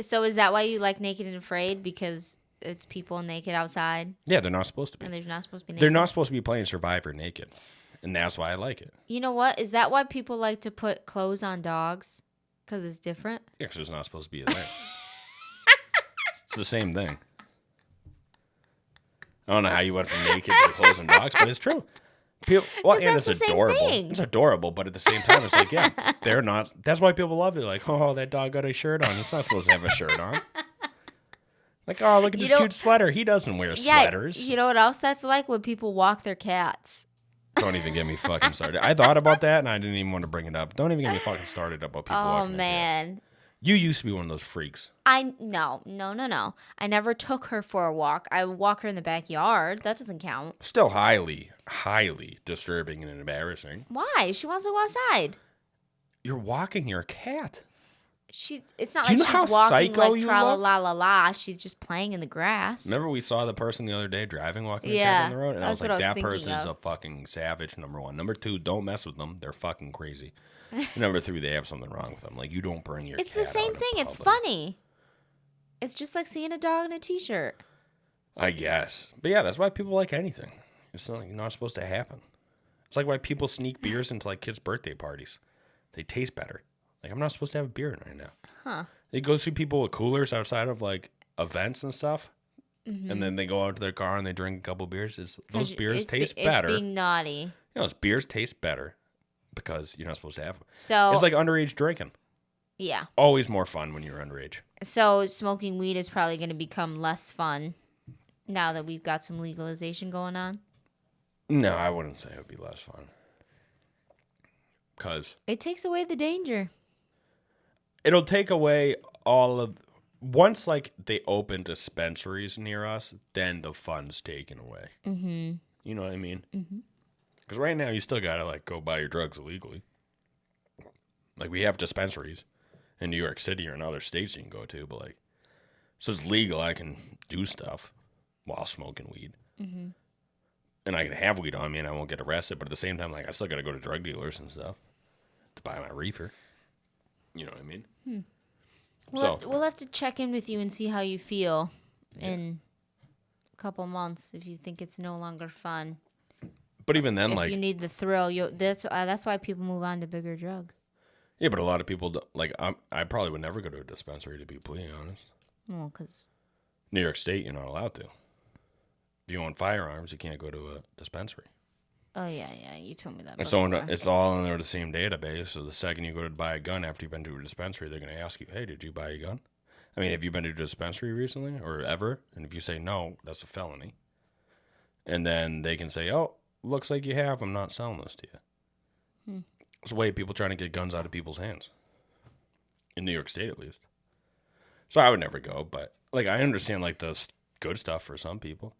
So is that why you like Naked and Afraid? Because it's people naked outside, Yeah, they're not supposed to be. and they're not supposed to be naked. They're not supposed to be playing Survivor naked, and that's why I like it. You know what? Is that why people like to put clothes on dogs? Because it's different. Yeah, 'cause there's not supposed to be there. It's the same thing. I don't know how you went from naked to clothes and dogs, but it's true. People, well, and that's it's the same adorable. thing. It's adorable, but at the same time, it's like, yeah, they're not. That's why people love it. Like, oh, that dog got a shirt on. It's not supposed to have a shirt on. Like, oh, look at this cute sweater. He doesn't wear sweaters. You know what else that's like? When people walk their cats. Don't even get me fucking started. I thought about that, and I didn't even want to bring it up. Don't even get me fucking started about people Oh walking their cats. man. You used to be one of those freaks. No. I never took her for a walk. I would walk her in the backyard. That doesn't count. Still highly, highly disturbing and embarrassing. Why? She wants to go outside. You're walking your cat. It's not Do you like know how she's walking psycho like you tra la look? la la la. She's just playing in the grass. Remember we saw the person the other day walking the cat Yeah, on the road? And I was that's what like, I was that thinking person's of. a fucking savage, number one. Number two, don't mess with them. They're fucking crazy. Number three, they have something wrong with them. Like, you don't bring your It's cat the same out in thing. It's public. funny. It's just like seeing a dog in a t-shirt. I guess. But yeah, that's why people like anything. It's not supposed to happen. It's like why people sneak beers into like kids' birthday parties. They taste better. Like, I'm not supposed to have a beer right now. Huh. They go see people with coolers outside of like events and stuff. And then they go out to their car and they drink a couple beers. Those beers taste better. It's being naughty. You know, those beers taste better because you're not supposed to have them. So It's like underage drinking. yeah. Always more fun when you're underage. So smoking weed is probably going to become less fun now that we've got some legalization going on. No, I wouldn't say it would be less fun. Because It takes away the danger. it'll take away all of... Once, like, they open dispensaries near us, then the fun's taken away. Mm-hmm. You know what I mean? Because right now, you still got to, like, go buy your drugs illegally. Like, we have dispensaries in New York City or in other states you can go to, but, like... So it's legal. I can do stuff while smoking weed. Mm-hmm. And I can have weed on me and I won't get arrested. But at the same time, like, I still got to go to drug dealers and stuff to buy my reefer. You know what I mean? We'll have to check in with you and see how you feel in a couple months if you think it's no longer fun. But even then, If like... you need the thrill, that's why people move on to bigger drugs. Yeah, but a lot of people, like, I probably would never go to a dispensary, to be completely honest. Well, because... New York State, you're not allowed to. If you own firearms, you can't go to a dispensary. Oh, yeah, you told me that And so before. it's all in the same database. So the second you go to buy a gun after you've been to a dispensary, they're going to ask you, hey, did you buy a gun? I mean, have you been to a dispensary recently or ever? And if you say no, that's a felony. And then they can say, oh, looks like you have. I'm not selling this to you. It's a way of people trying to get guns out of people's hands. In New York State, at least. So I would never go, but like I understand like the good stuff for some people.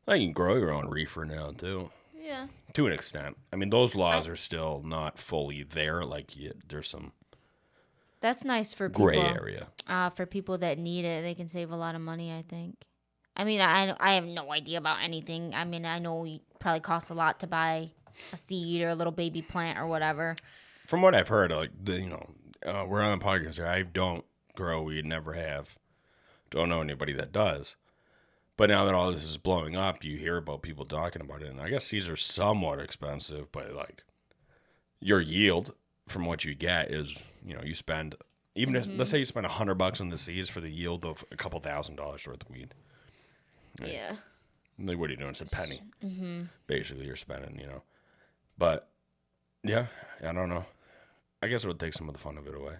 Like you can grow your own reefer now too. Yeah. To an extent. I mean, those laws are still not fully there. Like there's some That's nice for people. gray area. For people that need it, they can save a lot of money, I think. I mean, I have no idea about anything. I mean, I know it probably costs a lot to buy a seed or a little baby plant or whatever. From what I've heard, like we're on a podcast here. I don't grow weed, never have. Don't know anybody that does. But now that all this is blowing up, you hear about people talking about it. And I guess these are somewhat expensive, but like your yield from what you get is, you spend, even if, let's say you spend $100 on the seeds for the yield of a couple $1,000s worth of weed. Right? Yeah. Like, what are you doing? It's a penny. Basically, you're spending, But, yeah, I don't know. I guess it would take some of the fun of it away.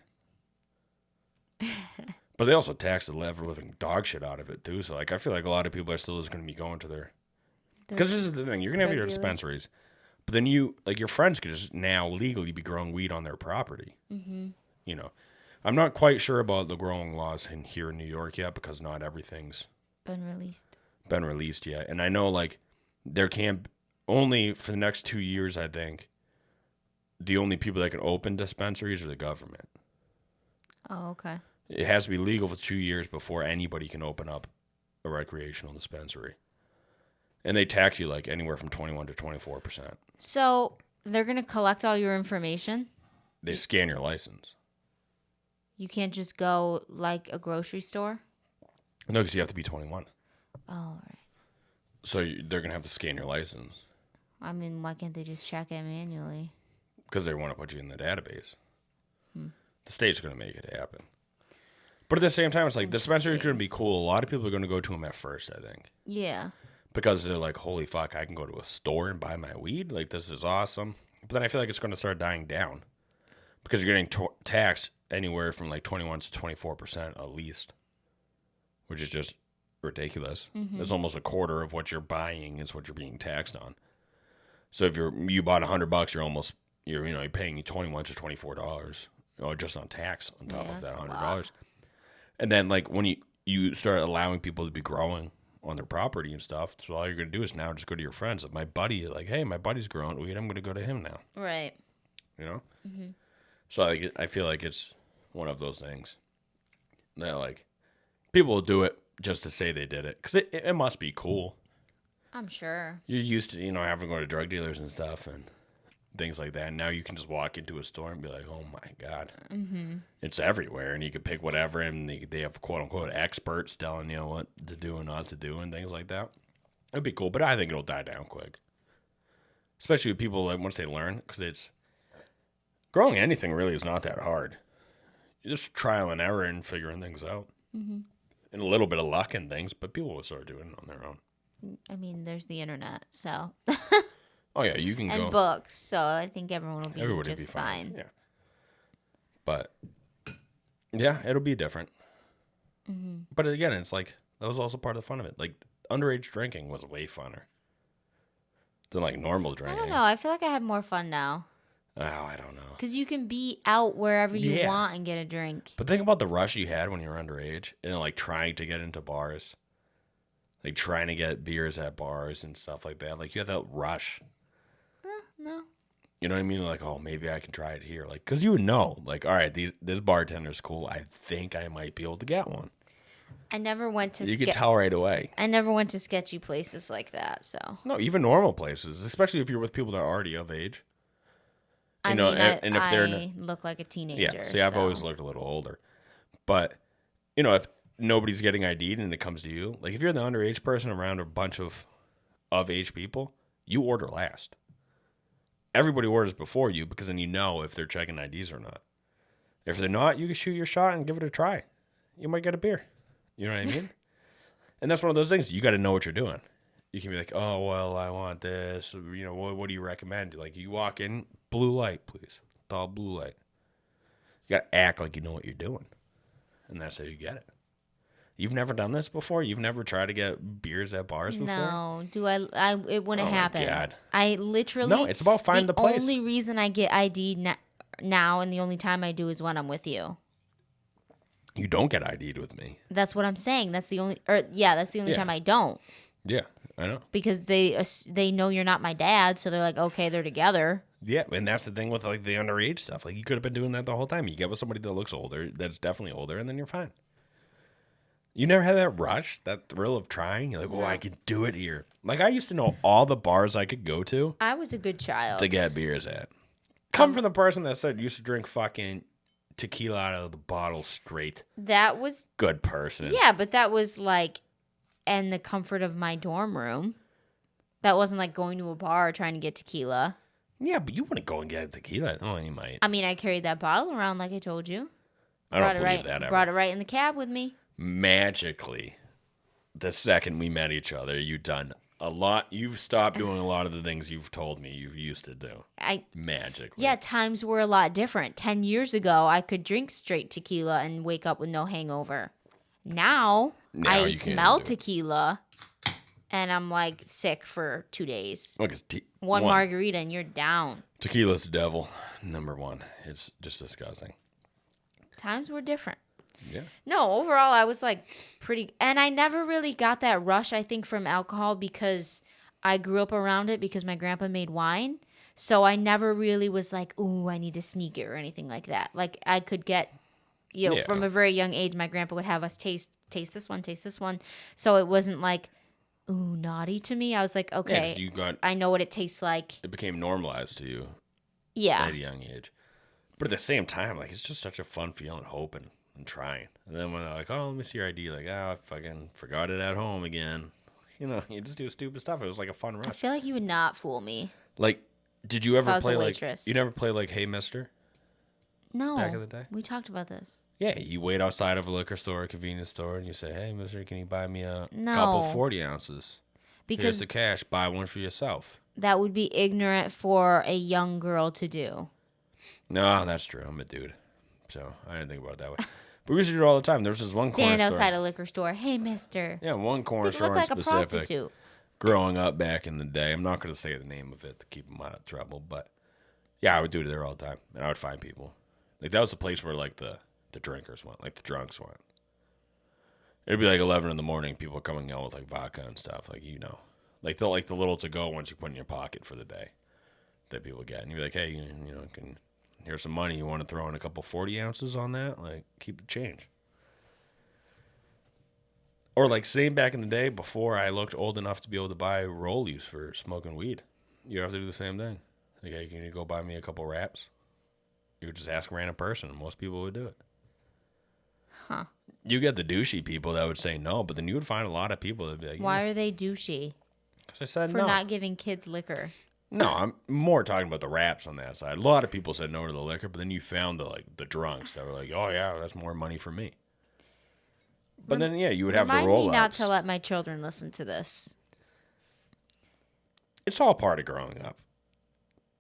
But they also tax the ever-living dog shit out of it, too. So, like, I feel like a lot of people are still just going to be going to their... Because this is the thing. You're going to have your dispensaries. But then you... Like, your friends could just now legally be growing weed on their property. Mm-hmm. You know. I'm not quite sure about the growing laws here in New York yet because not everything's... Been released yet. And I know, like, there can't... Only for the next 2 years, I think, the only people that can open dispensaries are the government. Oh, okay. It has to be legal for 2 years before anybody can open up a recreational dispensary. And they tax you like anywhere from 21 to 24%. So they're going to collect all your information? They scan your license. You can't just go like a grocery store? No, because you have to be 21. Oh, right. So they're going to have to scan your license. I mean, why can't they just check it manually? Because they want to put you in the database. The state's going to make it happen. But at the same time, it's like, dispensaries are going to be cool. A lot of people are going to go to them at first, I think. Yeah. Because they're like, holy fuck, I can go to a store and buy my weed? Like, this is awesome. But then I feel like it's going to start dying down. Because you're getting taxed anywhere from like 21 to 24% at least. Which is just ridiculous. Mm-hmm. It's almost a quarter of what you're buying is what you're being taxed on. So if you bought $100, you're paying $21 to $24, just on tax on top of that $100. And then like when you start allowing people to be growing on their property and stuff, so all you're gonna do is now just go to your friends. Like my buddy, like, hey, my buddy's growing weed, I'm gonna go to him now. Right. You know. Mm-hmm. So I feel like it's one of those things that like people will do it just to say they did it because it must be cool. I'm sure. You're used to, having to go to drug dealers and stuff and things like that. And now you can just walk into a store and be like, oh, my God. Mm-hmm. It's everywhere. And you can pick whatever. And they have, quote-unquote, experts telling you what to do and not to do and things like that. It'd be cool. But I think it'll die down quick. Especially with people, like, once they learn. Because it's... Growing anything really is not that hard. You just trial and error and figuring things out. Mm-hmm. And a little bit of luck and things. But people will start doing it on their own. I mean, there's the internet, so. Oh, yeah, you can and go. And books, so I think everybody will be just fine. Yeah. But, yeah, it'll be different. Mm-hmm. But again, it's like, that was also part of the fun of it. Like, underage drinking was way funner than, like, normal drinking. I don't know. I feel like I have more fun now. Oh, I don't know. Because you can be out wherever you want and get a drink. But think about the rush you had when you were underage and, like, trying to get into bars. Like, trying to get beers at bars and stuff like that. Like, you had that rush. No. You know what I mean? Like, oh, maybe I can try it here. Like, because you would know. Like, all right, this bartender's cool. I think I might be able to get one. I never went to... You could tell right away. I never went to sketchy places like that, so... No, even normal places. Especially if you're with people that are already of age. I look like a teenager. Yeah, see, I've always looked a little older. But, if nobody's getting ID'd and it comes to you, like if you're the underage person around a bunch of age people, you order last. Everybody orders before you because then you know if they're checking IDs or not. If they're not, you can shoot your shot and give it a try. You might get a beer. You know what I mean? And that's one of those things. You got to know what you're doing. You can be like, oh, well, I want this. What do you recommend? Like you walk in, blue light, please. Tall blue light. You got to act like you know what you're doing. And that's how you get it. You've never done this before? You've never tried to get beers at bars before? No. It wouldn't happen. My God. I literally... No, it's about finding the place. The only reason I get ID'd now and the only time I do is when I'm with you. You don't get ID'd with me. That's what I'm saying. That's the only... that's the only time I don't. Yeah, I know. Because they know you're not my dad, so they're like, okay, they're together. Yeah, and that's the thing with like the underage stuff. Like you could have been doing that the whole time. You get with somebody that looks older, that's definitely older, and then you're fine. You never had that rush, that thrill of trying? You're like, oh, I could do it here. Like, I used to know all the bars I could go to. I was a good child. To get beers at. Come from the person that said used to drink fucking tequila out of the bottle straight. That was... Good person. Yeah, but that was like in the comfort of my dorm room. That wasn't like going to a bar trying to get tequila. Yeah, but you wouldn't go and get tequila. Oh, you might. I mean, I carried that bottle around like I told you. I don't believe that ever. Brought it right in the cab with me. Magically, the second we met each other, you done A lot. You've stopped doing a lot of the things you've told me you used to do. Magically. Yeah, times were a lot different. 10 years ago, I could drink straight tequila and wake up with no hangover. Now I you can't smell even do it. tequila and I'm like sick for 2 days. Well, 'cause One margarita and you're down. Tequila's the devil, number one. It's just disgusting. Times were different. Yeah. No, overall, I was like pretty, and I never really got that rush, I think, from alcohol because I grew up around it because my grandpa made wine. So I never really was like, ooh, I need to sneak it or anything like that. Like I could get, Yeah. from a very young age, my grandpa would have us taste this one, taste this one. So it wasn't like, ooh, naughty to me. I was like, okay, I know what it tastes like. It became normalized to you Yeah. at a young age. But at the same time, like, it's just such a fun feeling, hoping and trying. And then when they're like, oh, let me see your ID, like, oh, I fucking forgot it at home again. You know, you just do stupid stuff. It was like a fun I rush. feel like you would not fool me. Like, did you ever I was play a like, waitress. you never play like Hey Mister No. back in the day? We talked about this. Yeah, you wait outside of a liquor store, a convenience store, and you say, hey, mister, can you buy me a No. couple 40 ounces? Here's Because the cash. Buy one for yourself. that would be ignorant for a young girl to do. No, that's true. I'm a dude. So I didn't think about it that way. But we used to do it all the time. There was this one Stand corner outside store. a liquor store. Hey, mister. Yeah, one corner You store look like in a specific. prostitute. Growing up back in the day, I'm not going to say the name of it to keep them out of trouble, but yeah, I would do it there all the time, and I would find people. Like that was the place where like the drinkers went, like the drunks went. It'd be like 11 in the morning, people coming out with like vodka and stuff, like like the little to go ones you put in your pocket for the day that people get, and you'd be like, hey, here's some money. You want to throw in a couple 40 ounces on that? Like keep the change. Or like same back in the day before I looked old enough to be able to buy rollies for smoking weed. You have to do the same thing. Like, hey, can you go buy me a couple wraps? You would just ask a random person, and most people would do it. Huh. You get the douchey people that would say no, but then you would find a lot of people that would be like, Why are they douchey? Because I said For no. not giving kids liquor. No, I'm more talking about the wraps on that side. A lot of people said no to the liquor, but then you found the drunks that were like, oh yeah, that's more money for me. But then yeah, you would have the Remind roll-ups. me not to let my children listen to this. It's all part of growing up.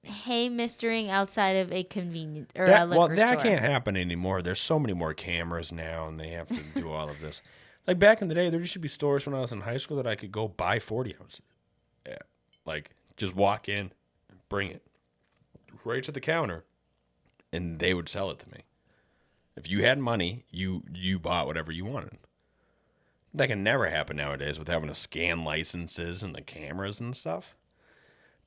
Hey, mistering outside of a convenience or a liquor Well, store. that can't happen anymore. There's so many more cameras now, and they have to do all of this. Like back in the day, there used to be stores when I was in high school that I could go buy 40 ounces. Yeah, like just walk in, bring it right to the counter, and they would sell it to me. If you had money, you bought whatever you wanted. That can never happen nowadays with having to scan licenses and the cameras and stuff.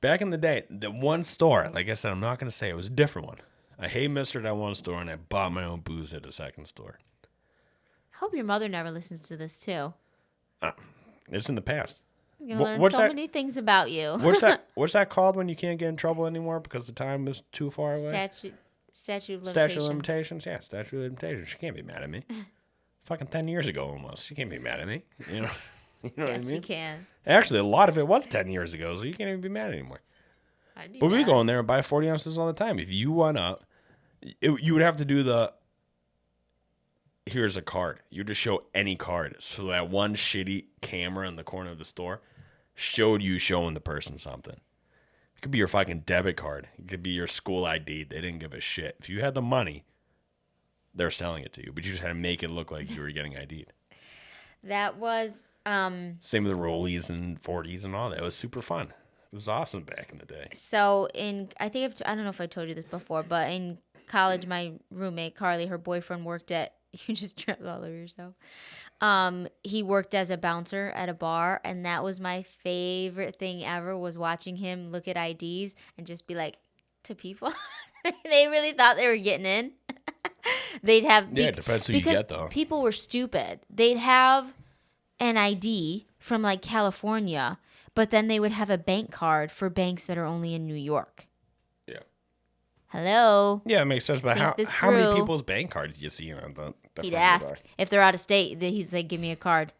Back in the day, the one store, like I said, I'm not going to say it was a different one. I hey mistered at one store, and I bought my own booze at the second store. I hope your mother never listens to this too. It's in the past. She's gonna learn so many things about you. What's that called when you can't get in trouble anymore because the time is too far away? Statute of limitations. Statute of limitations. Yeah, statute of limitations. She can't be mad at me. Fucking 10 years ago almost. She can't be mad at me. You know Yes, what I mean? you can. Actually, a lot of it was 10 years ago, so you can't even be mad anymore. I'd be But we mad. go in there and buy 40 ounces all the time. If you went up, you would have to do here's a card. You just show any card. So that one shitty camera in the corner of the store showed you showing the person something. It could be your fucking debit card. It could be your school ID. They didn't give a shit. If you had the money, they're selling it to you. But you just had to make it look like you were getting ID'd. That was Same with the rollies and 40s and all that. It was super fun. It was awesome back in the day. so I don't know if I told you this before, but in college, my roommate Carly, her boyfriend worked at. You just tripped all over yourself. He worked as a bouncer at a bar, and that was my favorite thing ever. Was watching him look at IDs and just be like to people. They really thought they were getting in. They'd have It depends who you get though. People were stupid. They'd have an ID from like California, but then they would have a bank card for banks that are only in New York. Yeah. Hello. Yeah, it makes sense. But Think this how many through. people's bank cards do you see on the He'd front of the ask bar? if they're out of state. He's like, "Give me a card."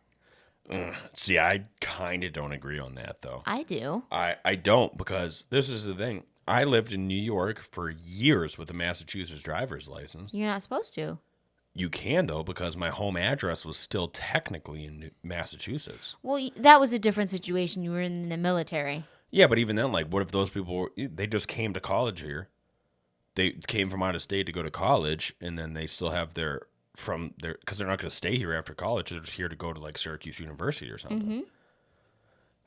See, I kind of don't agree on that, though. I do. I don't, because this is the thing. I lived in New York for years with a Massachusetts driver's license. You're not supposed to. You can, though, because my home address was still technically in Massachusetts. Well, that was a different situation. You were in the military. Yeah, but even then, like, what if those people, they just came to college here? They came from out of state to go to college, and then they still have because they're not going to stay here after college. They're just here to go to, like, Syracuse University or something. Mm-hmm. What's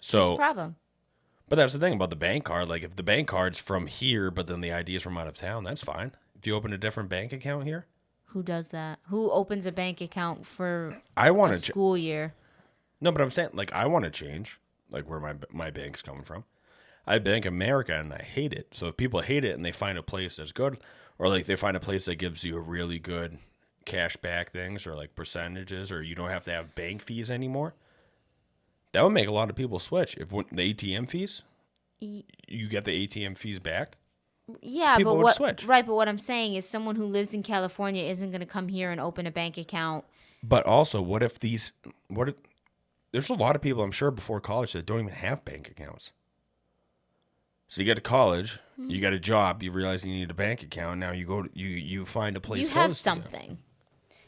So, the problem? but that's the thing about the bank card. Like, if the bank card's from here, but then the ID is from out of town, that's fine. If you open a different bank account here. Who does that? Who opens a bank account for I want a to school year? No, but I'm saying, like, I want to change, like, where my bank's coming from. I Bank America, and I hate it. So if people hate it and they find a place that's good, or, like, they find a place that gives you a really good cash back things or, like, percentages, or you don't have to have bank fees anymore, that would make a lot of people switch. If the ATM fees, you get the ATM fees back. Yeah, People but would what? switch. Right, but what I'm saying is, someone who lives in California isn't going to come here and open a bank account. But also, there's a lot of people, I'm sure, before college that don't even have bank accounts. So you get to college, you get a job, you realize you need a bank account. Now you find a place. You have close to something.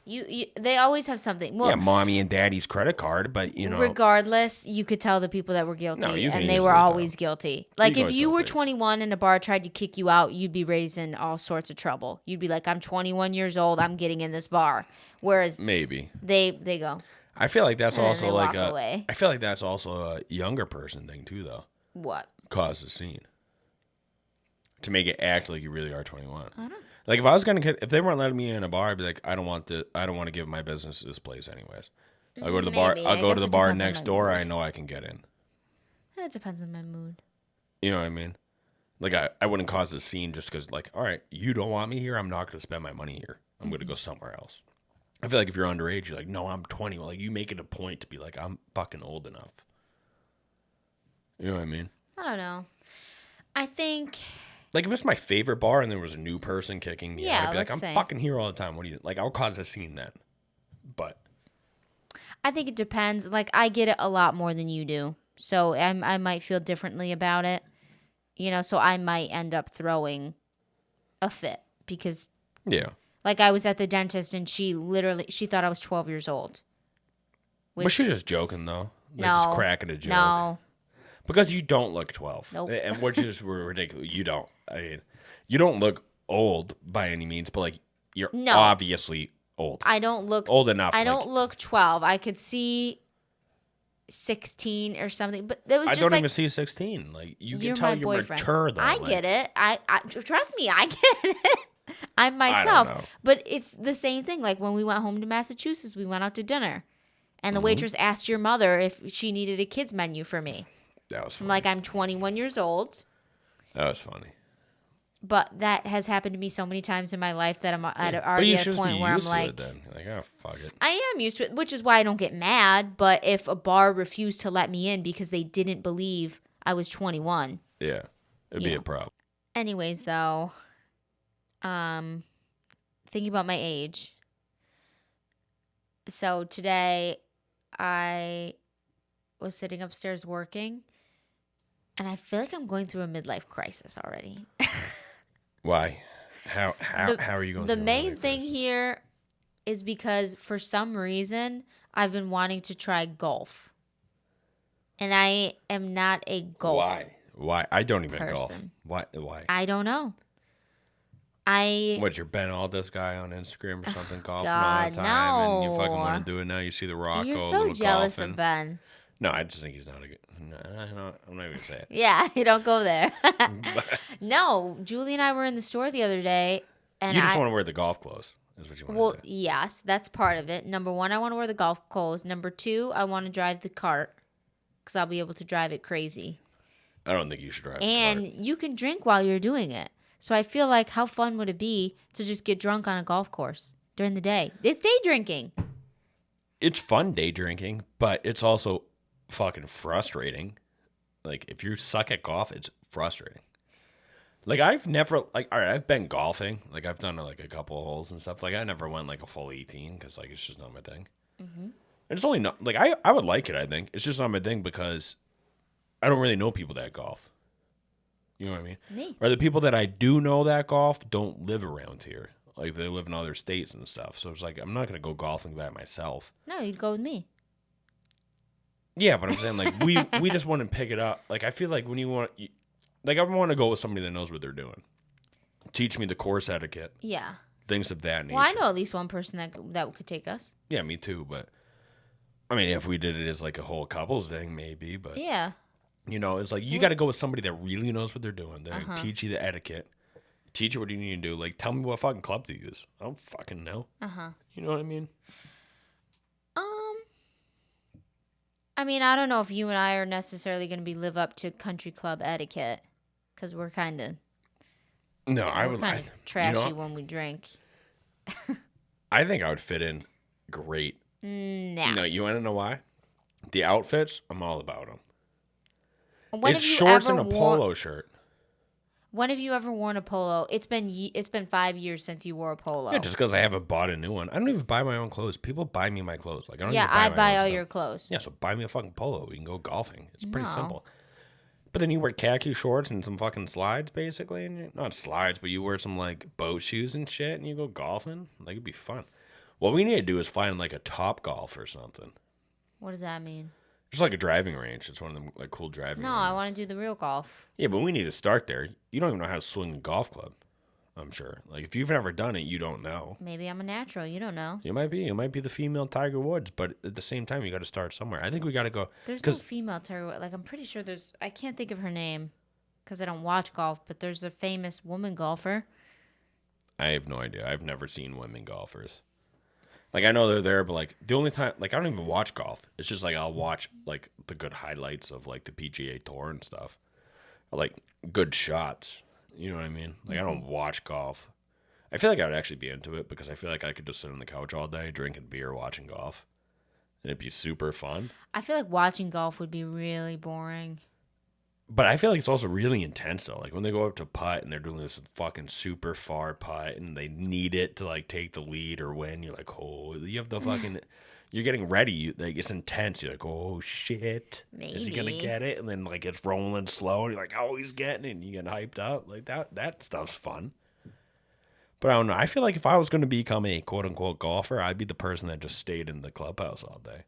They always have something. Well, yeah, mommy and daddy's credit card, but regardless, you could tell the people that were guilty, No, you can and they were easily always guilty. Like, can if always you tell were things. 21 and a bar tried to kick you out, you'd be raising all sorts of trouble. You'd be like, "I'm 21 years old. I'm getting in this bar." Whereas maybe they go, I feel like that's and then also they like walk away. I feel like that's also a younger person thing too, though. What? Cause a scene to make it act like you really are 21. I don't. Like, if they weren't letting me in a bar, I'd be like, I don't want to give my business to this place anyways. I'll go to the bar. Maybe. I'll I go to guess the it bar depends on next my door. mood. I know I can get in. It depends on my mood. You know what I mean? Like, I wouldn't cause a scene just because, like, all right, you don't want me here. I'm not going to spend my money here. I'm going to go somewhere else. I feel like if you're underage, you're like, no, I'm 20. Well, like, you make it a point to be like, I'm fucking old enough. You know what I mean? I don't know. I think. Like, if it's my favorite bar and there was a new person kicking me out, I'd be like, I'm let's say. fucking here all the time. What do you like? I'll cause a scene then. But I think it depends. Like, I get it a lot more than you do, so I might feel differently about it. So I might end up throwing a fit because, yeah. like, I was at the dentist and she thought I was 12 years old. But she's just joking, though. Like, No. just cracking a joke. No. Because you don't look 12. Nope. And which is ridiculous. You don't. I mean, you don't look old by any means, but, like, you're obviously old. I don't look old enough. I don't look 12. I could see 16 or something, but it was I just don't like, even see 16. Like, you you're can tell my you're boyfriend. mature, though. I like, get it. I trust me, I get it. I'm myself. know. But it's the same thing. Like, when we went home to Massachusetts, we went out to dinner. And the waitress asked your mother if she needed a kids menu for me. That was funny. I'm like, I'm 21 years old. That was funny. But that has happened to me so many times in my life that I'm But already you at should a just point be where I'm used to like, it then. Like, oh, fuck it. I am used to it, which is why I don't get mad. But if a bar refused to let me in because they didn't believe I was 21. Yeah. It'd be a problem. Anyways, though, thinking about my age. So today I was sitting upstairs working, and I feel like I'm going through a midlife crisis already. Why? How are you going The through a main midlife thing crisis? here is because for some reason I've been wanting to try golf. And I am not a golf Why? I don't even golf. person. Why? I don't know. What, you're Ben Aldis guy on Instagram or something golfing God, all the time and you no. fucking want to do it now? You see the rock You're go a so little jealous golfing. of Ben. No, I just think he's not a good. No, I'm not even gonna say it. Yeah, you don't go there. No, Julie and I were in the store the other day, and You just want to wear the golf clothes. Is what you want well, to do. yes, that's part of it. Number one, I want to wear the golf clothes. Number two, I want to drive the cart because I'll be able to drive it crazy. I don't think you should drive. And the cart. you can drink while you're doing it. So I feel like, how fun would it be to just get drunk on a golf course during the day? It's day drinking. It's fun day drinking, but it's also fucking frustrating. Like, if you suck at golf, it's frustrating. Like, I've never, like, all right, I've been golfing. Like, I've done, like, a couple of holes and stuff. Like, I never went, like, a full 18 because, like, it's just not my thing. Mm-hmm. And it's only not, like, I would like it, I think. It's just not my thing because I don't really know people that golf. You know what I mean? Me. Or the people that I do know that golf don't live around here. Like, they live in other states and stuff. So it's like, I'm not going to go golfing by myself. No, you'd go with me. Yeah, but I'm saying, like, we just want to pick it up. Like, I feel like when you want, like, I want to go with somebody that knows what they're doing. Teach me the course etiquette. Yeah. Things of that nature. Well, I know at least one person that could take us. Yeah, me too. But, I mean, if we did it as, like, a whole couples thing, maybe. But, Yeah. you know, it's like, you got to go with somebody that really knows what they're doing. They teach you the etiquette. Teach you what you need to do. Like, tell me what fucking club to use. I don't fucking know. You know what I mean? I mean, I don't know if you and I are necessarily going to live up to country club etiquette, because we're kind of trashy when we drink. I think I would fit in great. No, you want to know why? The outfits, I'm all about them. It's shorts and a polo shirt. When have you ever worn a polo? It's been 5 years since you wore a polo. Yeah, just because I haven't bought a new one. I don't even buy my own clothes. People buy me my clothes. Like, I don't even I buy buy all stuff. your clothes. Yeah, so buy me a fucking polo. We can go golfing. It's pretty simple. But then you wear khaki shorts and some fucking slides, basically. And not slides, but you wear some, like, boat shoes and shit, and you go golfing. Like, it'd be fun. What we need to do is find, like, a Top Golf or something. What does that mean? Just like a driving range. It's one of them, like, cool driving ranges. I want to do the real golf. Yeah, but we need to start there. You don't even know how to swing a golf club, I'm sure. Like, if you've never done it, you don't know. Maybe I'm a natural. You don't know. You might be. You might be the female Tiger Woods, but at the same time, you got to start somewhere. I think we got to go. There's no female Tiger Woods. Like, I'm pretty sure there's. I can't think of her name because I don't watch golf, but there's a famous woman golfer. I have no idea. I've never seen women golfers. Like, I know they're there, but, like, the only time, like, I don't even watch golf. It's just, like, I'll watch, like, the good highlights of, like, the PGA Tour and stuff. Or, like, good shots. You know what I mean? Like, I don't watch golf. I feel like I would actually be into it because I feel like I could just sit on the couch all day drinking beer, watching golf. And it'd be super fun. I feel like watching golf would be really boring. But I feel like it's also really intense, though. Like, when they go up to putt and they're doing this fucking super far putt and they need it to, like, take the lead or win, you're like, oh, you have the fucking, you're getting ready. Like, it's intense. You're like, oh, shit. Maybe. Is he going to get it? And then, like, it's rolling slow and you're like, oh, he's getting it. And you get hyped up. Like, that stuff's fun. But I don't know. I feel like if I was going to become a quote-unquote golfer, I'd be the person that just stayed in the clubhouse all day.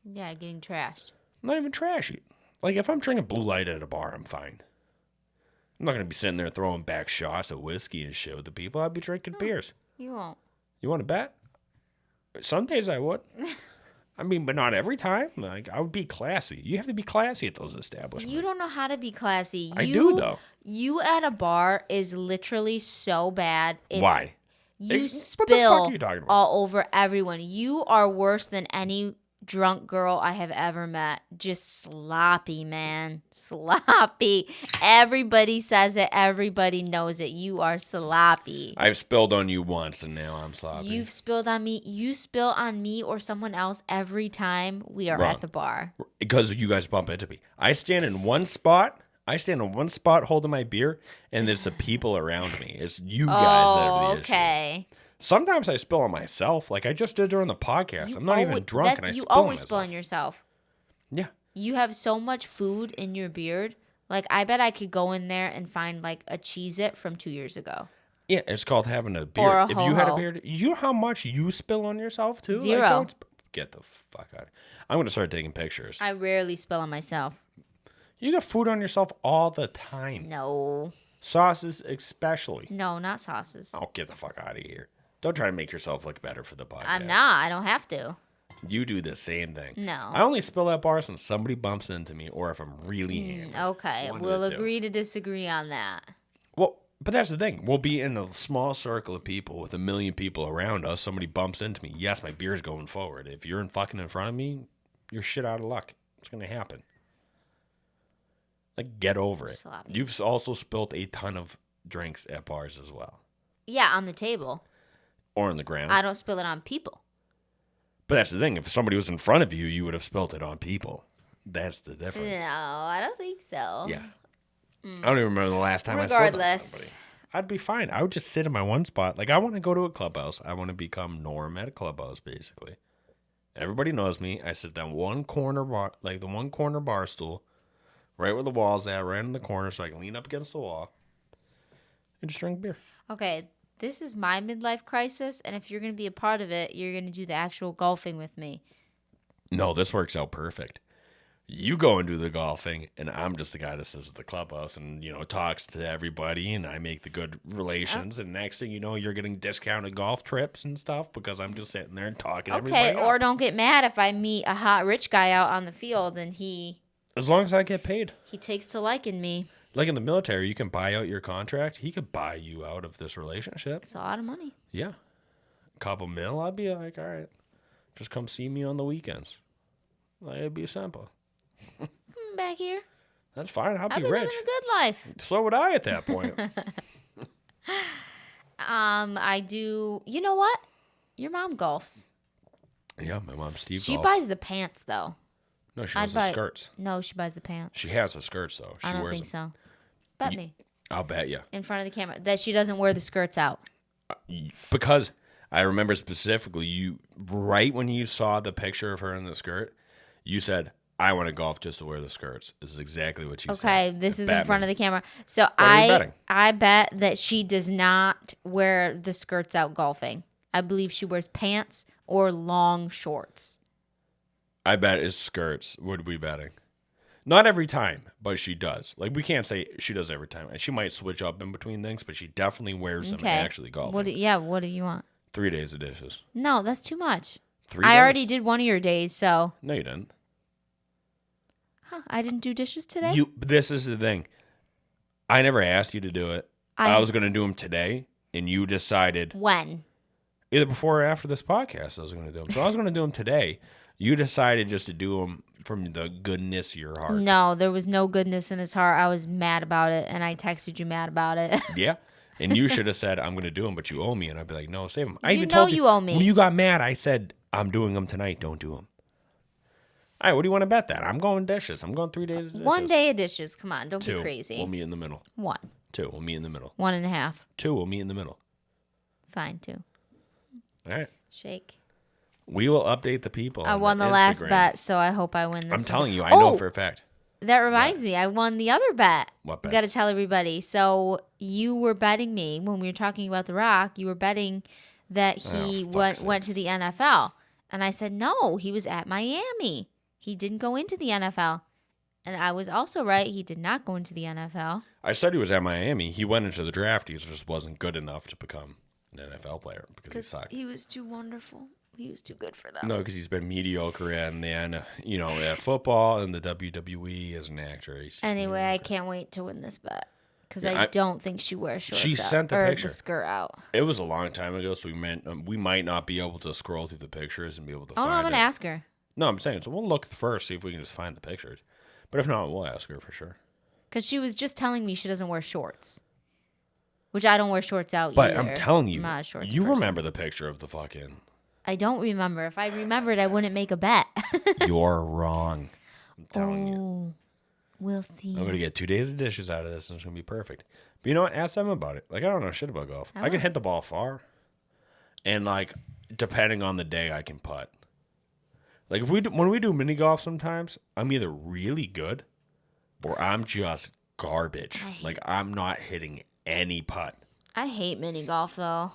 Yeah, getting trashed. Not even trashy. Like, if I'm drinking Blue Light at a bar, I'm fine. I'm not going to be sitting there throwing back shots of whiskey and shit with the people. I'd be drinking beers. You won't. You want to bet? Some days I would. I mean, but not every time. Like, I would be classy. You have to be classy at those establishments. You don't know how to be classy. I do, though. You at a bar is literally so bad. Why? You What the spill fuck are you talking about? all over everyone. You are worse than any drunk girl I have ever met. Just sloppy, man. Sloppy. Everybody says it. Everybody knows it. You are sloppy. I've spilled on you once, and now I'm sloppy. You've spilled on me. You spill on me or someone else every time we are at the bar. Because you guys bump into me. I stand in one spot holding my beer, and there's the people around me. It's you guys that are the issue. Sometimes I spill on myself, like I just did during the podcast. I'm not even drunk, and I spill on myself. You always spill on yourself. Yeah. You have so much food in your beard. Like, I bet I could go in there and find, like, a Cheez-It from 2 years ago. Yeah, it's called having a beard. Or a if you had a beard, you know how much you spill on yourself, too? 0. Like, get the fuck out. I'm going to start taking pictures. I rarely spill on myself. You got food on yourself all the time. No. Sauces especially. No, not sauces. Oh, get the fuck out of here. Don't try to make yourself look better for the podcast. I'm not. I don't have to. You do the same thing. No. I only spill at bars when somebody bumps into me or if I'm really hammered. Okay. We'll agree to disagree on that. Well, but that's the thing. We'll be in a small circle of people with 1 million people around us. Somebody bumps into me. Yes, my beer's going forward. If you're fucking in front of me, you're shit out of luck. It's going to happen. Like, get over it. Sloppy. You've also spilt a ton of drinks at bars as well. Yeah, on the table. Or on the ground. I don't spill it on people. But that's the thing. If somebody was in front of you, you would have spilt it on people. That's the difference. No, I don't think so. Yeah. I don't even remember the last time I spilled on somebody. I'd be fine. I would just sit in my one spot. Like, I want to go to a clubhouse. I want to become Norm at a clubhouse, basically. Everybody knows me. I sit down one corner bar, like the one corner bar stool, right where the wall's at, right in the corner, so I can lean up against the wall and just drink beer. Okay. This is my midlife crisis, and if you're going to be a part of it, you're going to do the actual golfing with me. No, this works out perfect. You go and do the golfing, and I'm just the guy that sits at the clubhouse and, talks to everybody, and I make the good relations. And next thing you know, you're getting discounted golf trips and stuff because I'm just sitting there and talking to everybody. Okay, or don't get mad if I meet a hot rich guy out on the field and as long as I get paid. He takes to liking me. Like in the military, you can buy out your contract. He could buy you out of this relationship. It's a lot of money. Yeah. A couple mil, I'd be like, all right, just come see me on the weekends. Like, it'd be simple. Back here. That's fine. I'll be living rich. a good life. So would I at that point. I do. You know what? Your mom golfs. Yeah, my mom Steve She golfs. buys the pants though. No, she has the skirts. No, she buys the pants. She has the skirts though. She I don't wears think them. so. Bet me. I'll bet you. In front of the camera that she doesn't wear the skirts out. Because I remember specifically, right when you saw the picture of her in the skirt, you said, I want to golf just to wear the skirts. This is exactly what you said. Okay, this is in front of the camera. So are you betting? I bet that she does not wear the skirts out golfing. I believe she wears pants or long shorts. I bet it's skirts. What are we betting? Not every time, but she does. Like, we can't say she does every time. She might switch up in between things, but she definitely wears them actually golfing. What do you want? 3 days of dishes. No, that's too much. 3 days? I already did one of your days, so. No, you didn't. Huh, I didn't do dishes today? This is the thing. I never asked you to do it. I was going to do them today, and you decided. When? Either before or after this podcast, I was going to do them. So I was going to do them today. You decided just to do them from the goodness of your heart. No, there was no goodness in his heart. I was mad about it, and I texted you mad about it. Yeah. And you should have said, I'm going to do them, but you owe me. And I'd be like, no, save them. I You even know told you owe me. When you got mad, I said, I'm doing them tonight. Don't do them. All right, what do you want to bet that? I'm going dishes. I'm going 3 days of dishes. 1 day of dishes. Come on, don't 2, be crazy. We'll meet in the middle. 1. 2, we'll meet in the middle. 1.5. 2, we'll meet in the middle. Fine, 2. All right. Shake. We will update the people. I on won the last bet, so I hope I win this I'm one. telling you, I know for a fact. That reminds me, I won the other bet. What bet? Got to tell everybody. So you were betting me when we were talking about The Rock. You were betting that he went to the NFL, and I said no. He was at Miami. He didn't go into the NFL, and I was also right. He did not go into the NFL. I said he was at Miami. He went into the draft. He just wasn't good enough to become an NFL player because he sucked. He was too wonderful. He was too good for them. No, because he's been mediocre in the at football and the WWE as an actor. Anyway, I can't wait to win this bet because I don't think she wears shorts. She sent the picture. The skirt out. It was a long time ago, so we might not be able to scroll through the pictures and be able to find it. I'm gonna ask her. No, I'm saying so. We'll look first, see if we can just find the pictures. But if not, we'll ask her for sure. Because she was just telling me she doesn't wear shorts. Which I don't wear shorts out but either. I'm telling you, I'm not a shorts you person. remember the picture of the fucking... I don't remember. If I remembered, I wouldn't make a bet. You're wrong. I'm telling you. We'll see. I'm going to get 2 days of dishes out of this, and it's going to be perfect. But you know what? Ask them about it. Like, I don't know shit about golf. I can hit the ball far. And, like, depending on the day, I can putt. Like, when we do mini golf sometimes, I'm either really good or I'm just garbage. Like, I'm not hitting any putt. I hate mini golf, though.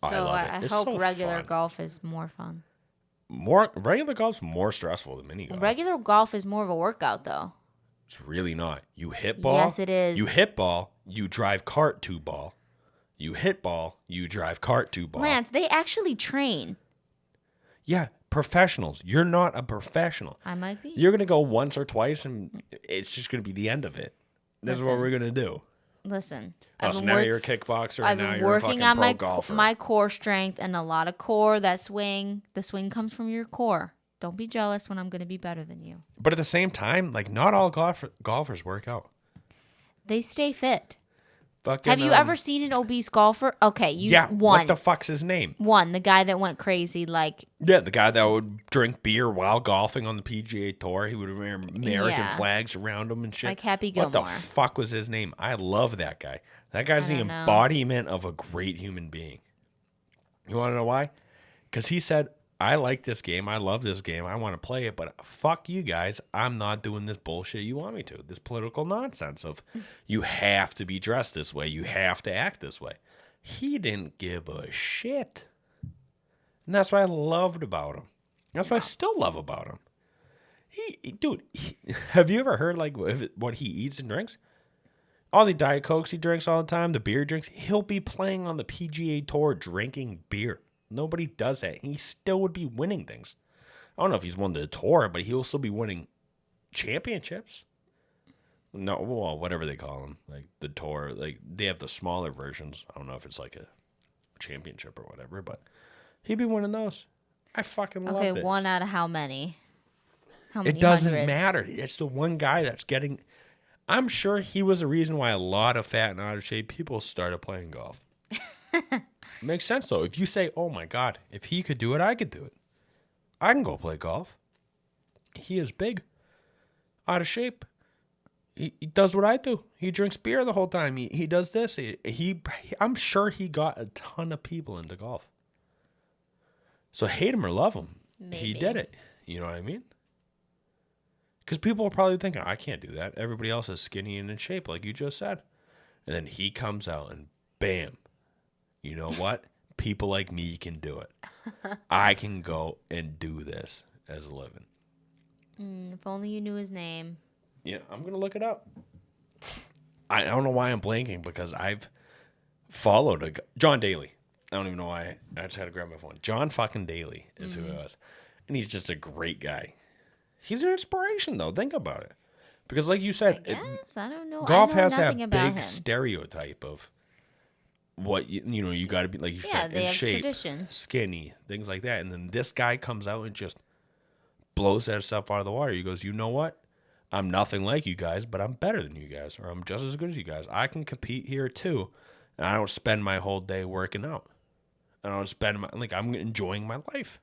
So I hope so regular fun. golf is more fun. Regular golf's more stressful than mini golf. Regular golf is more of a workout, though. It's really not. You hit ball. Yes, it is. You hit ball. You drive cart to ball. You hit ball. You drive cart to ball. Lance, they actually train. Yeah, professionals. You're not a professional. I might be. You're going to go once or twice, and it's just going to be the end of it. This is what we're going to do. Listen. So now you're a kickboxer, and now you're a fucking pro golfer. my core strength and a lot of core. That swing, the swing comes from your core. Don't be jealous when I'm going to be better than you. But at the same time, like, not all golfers work out. They stay fit. Fucking, Have you ever seen an obese golfer? Okay, Yeah, one. what the fuck's his name? One, the guy that went crazy, like... Yeah, the guy that would drink beer while golfing on the PGA Tour. He would wear American flags around him and shit. Like Happy Gilmore. What the fuck was his name? I love that guy. That guy's the embodiment of a great human being. You want to know why? Because he said, I like this game. I love this game. I want to play it, but fuck you guys. I'm not doing this bullshit you want me to. This political nonsense of you have to be dressed this way. You have to act this way. He didn't give a shit. And that's what I loved about him. That's what I still love about him. Dude, have you ever heard like what he eats and drinks? All the Diet Cokes he drinks all the time, the beer he drinks, he'll be playing on the PGA Tour drinking beer. Nobody does that. He still would be winning things. I don't know if he's won the tour, but he'll still be winning championships. No, well, whatever they call them, like the tour, like they have the smaller versions. I don't know if it's like a championship or whatever, but he'd be winning those. I fucking love it. Okay, one out of how many? How many It doesn't hundreds? matter. It's the one guy that's getting. I'm sure he was the reason why a lot of fat and out of shape people started playing golf. Makes sense though. If you say, "Oh my God, if he could do it, I could do it. I can go play golf." He is big, out of shape. He does what I do. He drinks beer the whole time. He does this. I'm sure he got a ton of people into golf. So hate him or love him, he did it. You know what I mean? Because people are probably thinking, I can't do that. Everybody else is skinny and in shape, like you just said. And then he comes out and bam. You know what? People like me can do it. I can go and do this as a living. If only you knew his name. Yeah, I'm going to look it up. I don't know why I'm blanking because I've followed John Daly. I don't even know why. I just had to grab my phone. John fucking Daly is who it was. And he's just a great guy. He's an inspiration, though. Think about it. Because like you said, I don't know. golf I know has that nothing about big him. stereotype of what, you got to be, like you said, they in have shape, tradition. skinny, things like that. And then this guy comes out and just blows that stuff out of the water. He goes, you know what? I'm nothing like you guys, but I'm better than you guys, or I'm just as good as you guys. I can compete here too, and I don't spend my whole day working out. I don't spend I'm enjoying my life.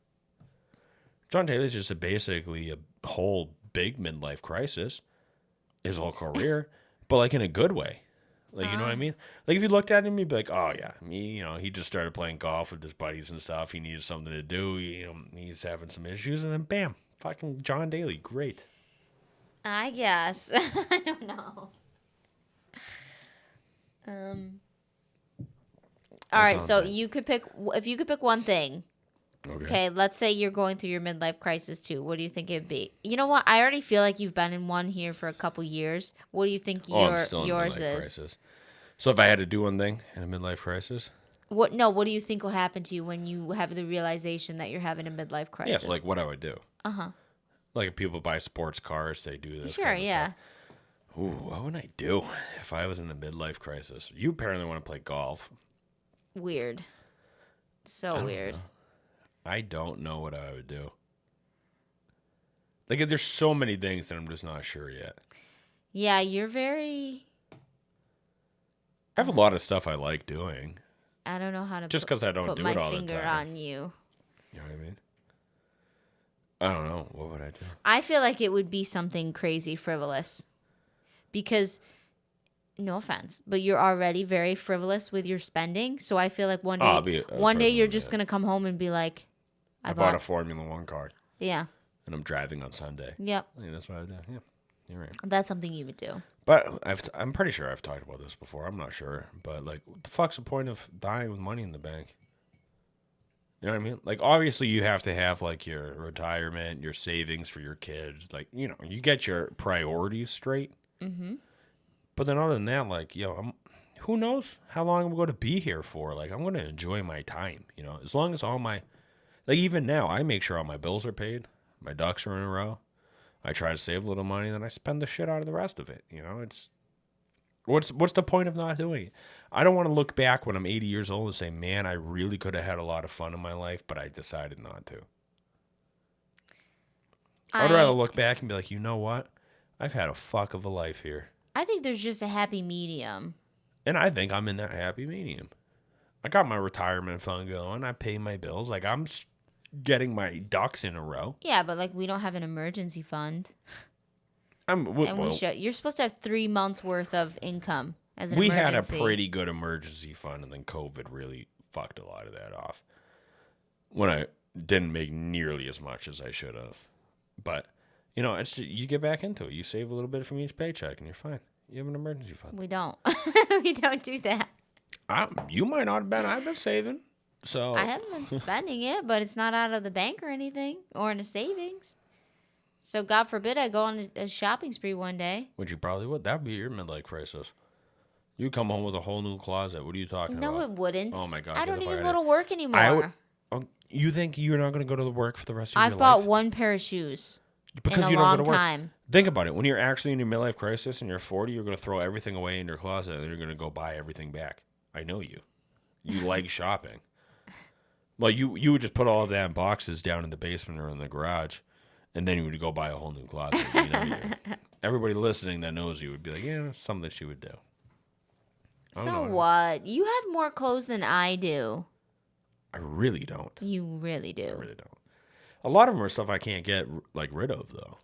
John Taylor's just basically a whole big midlife crisis, his whole career, but like in a good way. Like, you know what I mean? Like if you looked at him, you'd be like, oh yeah, he just started playing golf with his buddies and stuff. He needed something to do. He's having some issues, and then bam, fucking John Daly, great. I guess. I don't know. All right, so you could pick if you could pick one thing. Okay, let's say you're going through your midlife crisis too. What do you think it'd be? You know what? I already feel like you've been in one here for a couple years. What do you think I'm still in yours midlife is? crisis. So if I had to do one thing in a midlife crisis, What do you think will happen to you when you have the realization that you're having a midlife crisis? yeah, so like what I would do. Like if people buy sports cars, they do this. Sure, kind of yeah. stuff. Ooh, what would I do if I was in a midlife crisis? You apparently want to play golf. Weird. So weird. I don't know what I would do. Like, there's so many things that I'm just not sure yet. Yeah, you're very. I have a lot of stuff I like doing. I don't know how to just because I don't put do my it all the finger time. on you. You know what I mean? I don't know. What would I do? I feel like it would be something crazy frivolous. Because, no offense, but you're already very frivolous with your spending. So I feel like one day you're just going to come home and be like, I bought a Formula One car. Yeah. And I'm driving on Sunday. Yep. I mean, that's what I would do. Yeah. You're right. That's something you would do. But I'm pretty sure I've talked about this before. I'm not sure. But, like, what the fuck's the point of dying with money in the bank? You know what I mean? Like, obviously, you have to have, like, your retirement, your savings for your kids. Like, you get your priorities straight. Mm-hmm. But then other than that, like, who knows how long I'm going to be here for? Like, I'm going to enjoy my time, as long as all my, like, even now, I make sure all my bills are paid. My ducks are in a row. I try to save a little money, then I spend the shit out of the rest of it. It's, what's the point of not doing it? I don't want to look back when I'm 80 years old and say, man, I really could have had a lot of fun in my life, but I decided not to. I'd rather look back and be like, you know what? I've had a fuck of a life here. I think there's just a happy medium. And I think I'm in that happy medium. I got my retirement fund going. I pay my bills. Like, I'm getting my ducks in a row. Yeah, but, like, we don't have an emergency fund. You're supposed to have 3 months worth of income as an emergency. We had a pretty good emergency fund, and then COVID really fucked a lot of that off. When I didn't make nearly as much as I should have. But, it's you get back into it. You save a little bit from each paycheck, and you're fine. You have an emergency fund. We don't. We don't do that. You might not have been. I've been saving. So I haven't been spending it, but it's not out of the bank or anything or in a savings. So God forbid I go on a shopping spree one day. Which you probably would. That'd be your midlife crisis. You come home with a whole new closet. What are you talking about? No, it wouldn't. Oh my God! I get don't the fuck even out go of to work anymore. here. You think you're not going to go to the work for the rest of your life? I've bought one pair of shoes because in you a don't long go to work. time. Think about it. When you're actually in your midlife crisis and you're 40, you're going to throw everything away in your closet and you're going to go buy everything back. I know you. You like shopping. Well, you would just put all of that in boxes down in the basement or in the garage, and then you would go buy a whole new closet. You know you. Everybody listening that knows you would be like, yeah, something that she would do. So what? You have more clothes than I do. I really don't. You really do. I really don't. A lot of them are stuff I can't get rid of though,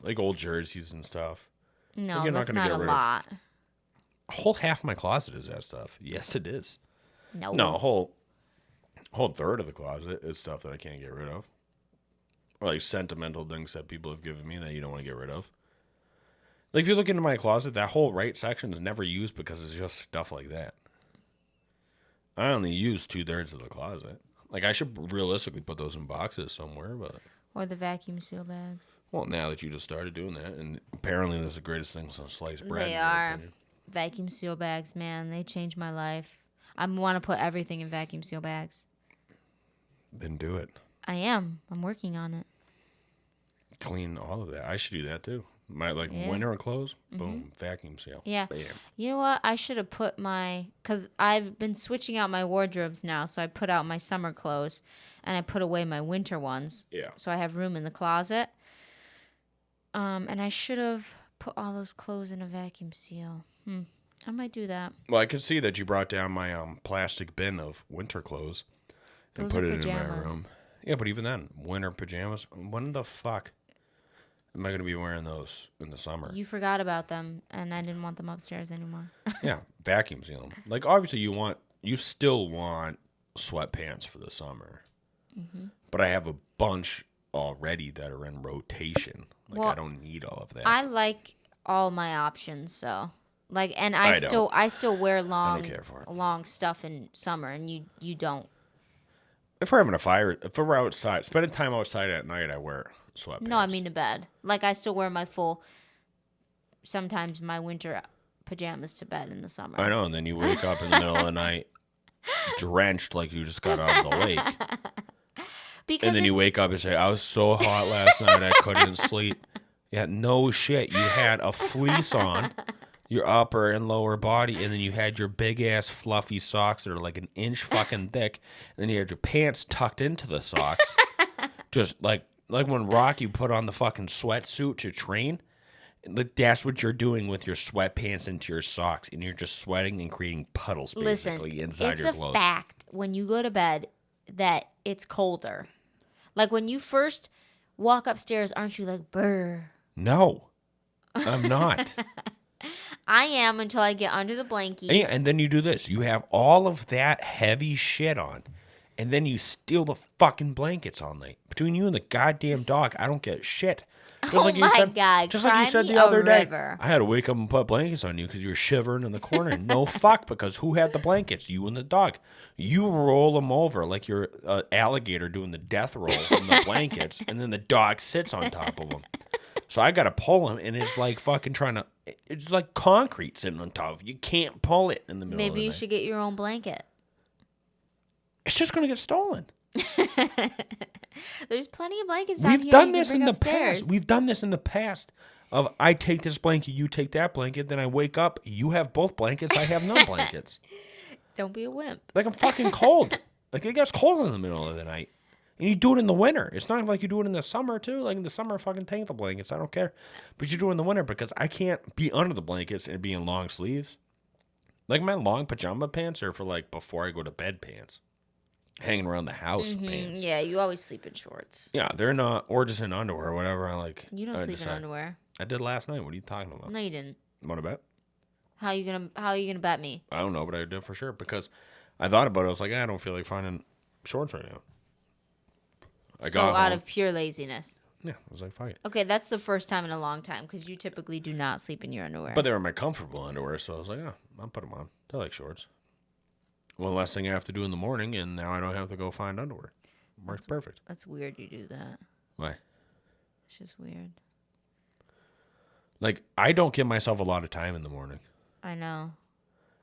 like old jerseys and stuff. No, like, that's not a lot. A whole half of my closet is that stuff. Yes, it is. No, a whole third of the closet is stuff that I can't get rid of, or like sentimental things that people have given me that you don't want to get rid of. Like if you look into my closet, that whole right section is never used because it's just stuff like that. I only use 2/3 of the closet. Like I should realistically put those in boxes somewhere, but or the vacuum seal bags. Well, now that you just started doing that, and apparently that's the greatest thing since sliced bread. They are vacuum seal bags, man. They changed my life. I want to put everything in vacuum seal bags. Then do it. I am. I'm working on it. Clean all of that. I should do that too. My winter clothes, boom, vacuum seal. Yeah. Bam. You know what? I should have put because I've been switching out my wardrobes now. So I put out my summer clothes and I put away my winter ones. Yeah. So I have room in the closet. And I should have put all those clothes in a vacuum seal. I might do that. Well, I could see that you brought down my plastic bin of winter clothes and put it in my room. Yeah, but even then, winter pajamas. When the fuck am I going to be wearing those in the summer? You forgot about them, and I didn't want them upstairs anymore. Yeah, vacuum seal them. Like, obviously, you still want sweatpants for the summer. Mm-hmm. But I have a bunch already that are in rotation. Like, well, I don't need all of that. I like all my options, so like, and I still wear long stuff in summer, and you don't. If we're having a fire, if we're outside, spending time outside at night, I wear sweatpants. No, I mean to bed. Like I still wear sometimes my winter pajamas to bed in the summer. I know, and then you wake up in the middle of the night drenched like you just got out of the lake. And then you wake up and say, I was so hot last night I couldn't sleep. Yeah, no shit. You had a fleece on, your upper and lower body, and then you had your big-ass fluffy socks that are like an inch fucking thick, and then you had your pants tucked into the socks. Just like when Rocky put on the fucking sweatsuit to train. That's what you're doing with your sweatpants into your socks, and you're just sweating and creating puddles basically inside your clothes. It's a fact when you go to bed that it's colder. Like when you first walk upstairs, aren't you like, brr? No, I'm not. I am until I get under the blankets. And then you do this. You have all of that heavy shit on, and then you steal the fucking blankets all night. Between you and the goddamn dog, I don't get shit. Just like you said the other day, I had to wake up and put blankets on you because you were shivering in the corner. No fuck, because who had the blankets? You and the dog. You roll them over like you're an alligator doing the death roll on the blankets, and then the dog sits on top of them. So I got to pull him, and it's like fucking it's like concrete sitting on top of you. You can't pull it in the middle of the night. Maybe you should get your own blanket. It's just going to get stolen. There's plenty of blankets down here. We've done this in the past. We've done this in the past. I take this blanket, you take that blanket, then I wake up, you have both blankets, I have no blankets. Don't be a wimp. Like I'm fucking cold. Like it gets cold in the middle of the night. And you do it in the winter. It's not like you do it in the summer too. Like in the summer, fucking take the blankets. I don't care. But you do it in the winter because I can't be under the blankets and be in long sleeves. Like my long pajama pants are for like before I go to bed pants. Hanging around the house pants. Yeah, you always sleep in shorts. Yeah, they're not, or just in underwear or whatever. You don't sleep in underwear. I did last night. What are you talking about? No, you didn't. Want to bet? How are you gonna bet me? I don't know, but I did for sure because I thought about it. I was like, I don't feel like finding shorts right now. Out of pure laziness. Yeah, I was like, fuck it. Okay, that's the first time in a long time because you typically do not sleep in your underwear. But they were my comfortable underwear, so I was like, oh, I'll put them on. They're like shorts. One less thing I have to do in the morning, and now I don't have to go find underwear. Works perfect. That's weird you do that. Why? It's just weird. Like, I don't give myself a lot of time in the morning. I know.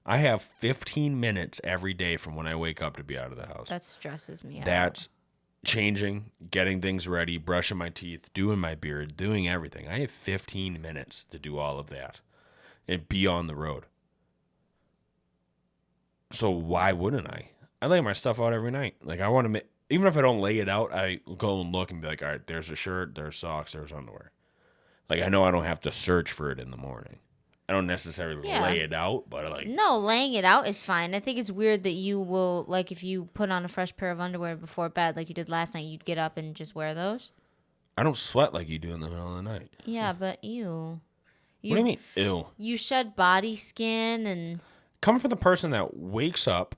I have 15 minutes every day from when I wake up to be out of the house. That stresses me out. That's changing, getting things ready, brushing my teeth, doing my beard, doing everything. I have 15 minutes to do all of that and be on the road. So why wouldn't I? I lay my stuff out every night. Like, I want to make, even if I don't lay it out, I go and look and be like, all right, there's a shirt, there's socks, there's underwear. Like, I know I don't have to search for it in the morning. I don't necessarily lay it out, but like... No, laying it out is fine. I think it's weird that you will, like, if you put on a fresh pair of underwear before bed, like you did last night, you'd get up and just wear those. I don't sweat like you do in the middle of the night. Yeah, but ew. What do you mean, ew? You shed body skin and... Come from the person that wakes up,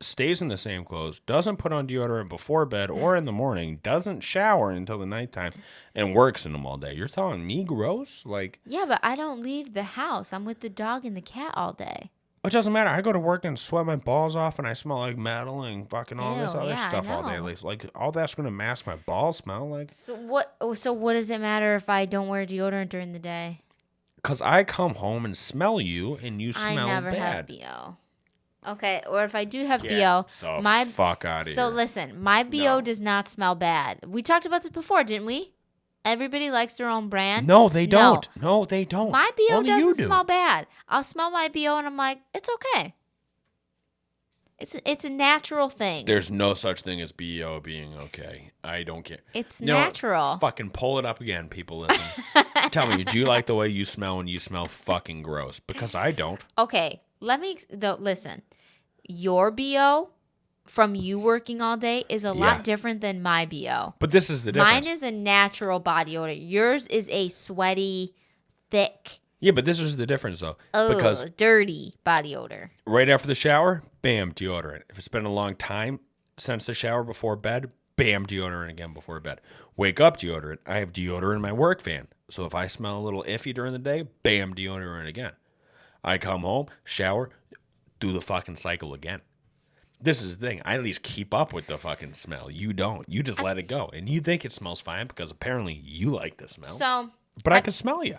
stays in the same clothes, doesn't put on deodorant before bed or in the morning, doesn't shower until the nighttime, and works in them all day. You're telling me gross? Like, yeah, but I don't leave the house. I'm with the dog and the cat all day. It doesn't matter. I go to work and sweat my balls off, and I smell like metal and fucking all this other stuff all day. Like, all that's gonna mask my ball smell. Like, so what? So what does it matter if I don't wear deodorant during the day? Cause I come home and smell you, and you smell bad. I never have BO. Okay, or if I do have Get BO, the fuck out of here. So listen, my BO does not smell bad. We talked about this before, didn't we? Everybody likes their own brand. No, they don't. No, they don't. My BO Only doesn't smell bad. I'll smell my BO and I'm like, it's okay. It's a natural thing. There's no such thing as BO being okay. I don't care. It's natural. Fucking pull it up again, people. Listen. Tell me, do you like the way you smell when you smell fucking gross? Because I don't. Okay, listen. Your BO from you working all day is a lot different than my BO. But this is the difference. Mine is a natural body odor. Yours is a sweaty, thick. Yeah, but this is the difference, though. Because dirty body odor. Right after the shower, bam, deodorant. If it's been a long time since the shower before bed, bam, deodorant again before bed. Wake up, deodorant. I have deodorant in my work van. So if I smell a little iffy during the day, bam, deodorant again. I come home, shower, do the fucking cycle again. This is the thing. I at least keep up with the fucking smell. You don't. You just let it go. And you think it smells fine because apparently you like the smell. But I can smell you.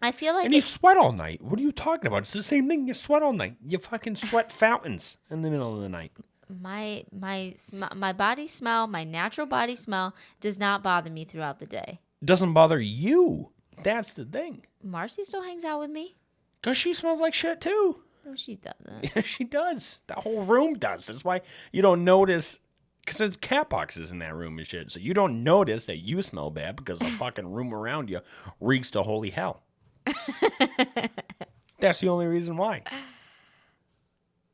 I feel like... And you sweat all night. What are you talking about? It's the same thing. You sweat all night. You fucking sweat fountains in the middle of the night. My body smell, my natural body smell does not bother me throughout the day. It doesn't bother you. That's the thing. Marcy still hangs out with me. Because she smells like shit too. No, she doesn't. Yeah, she does. The whole room does. That's why you don't notice, because there's cat boxes in that room and shit. So you don't notice that you smell bad because the fucking room around you reeks to holy hell. That's the only reason why.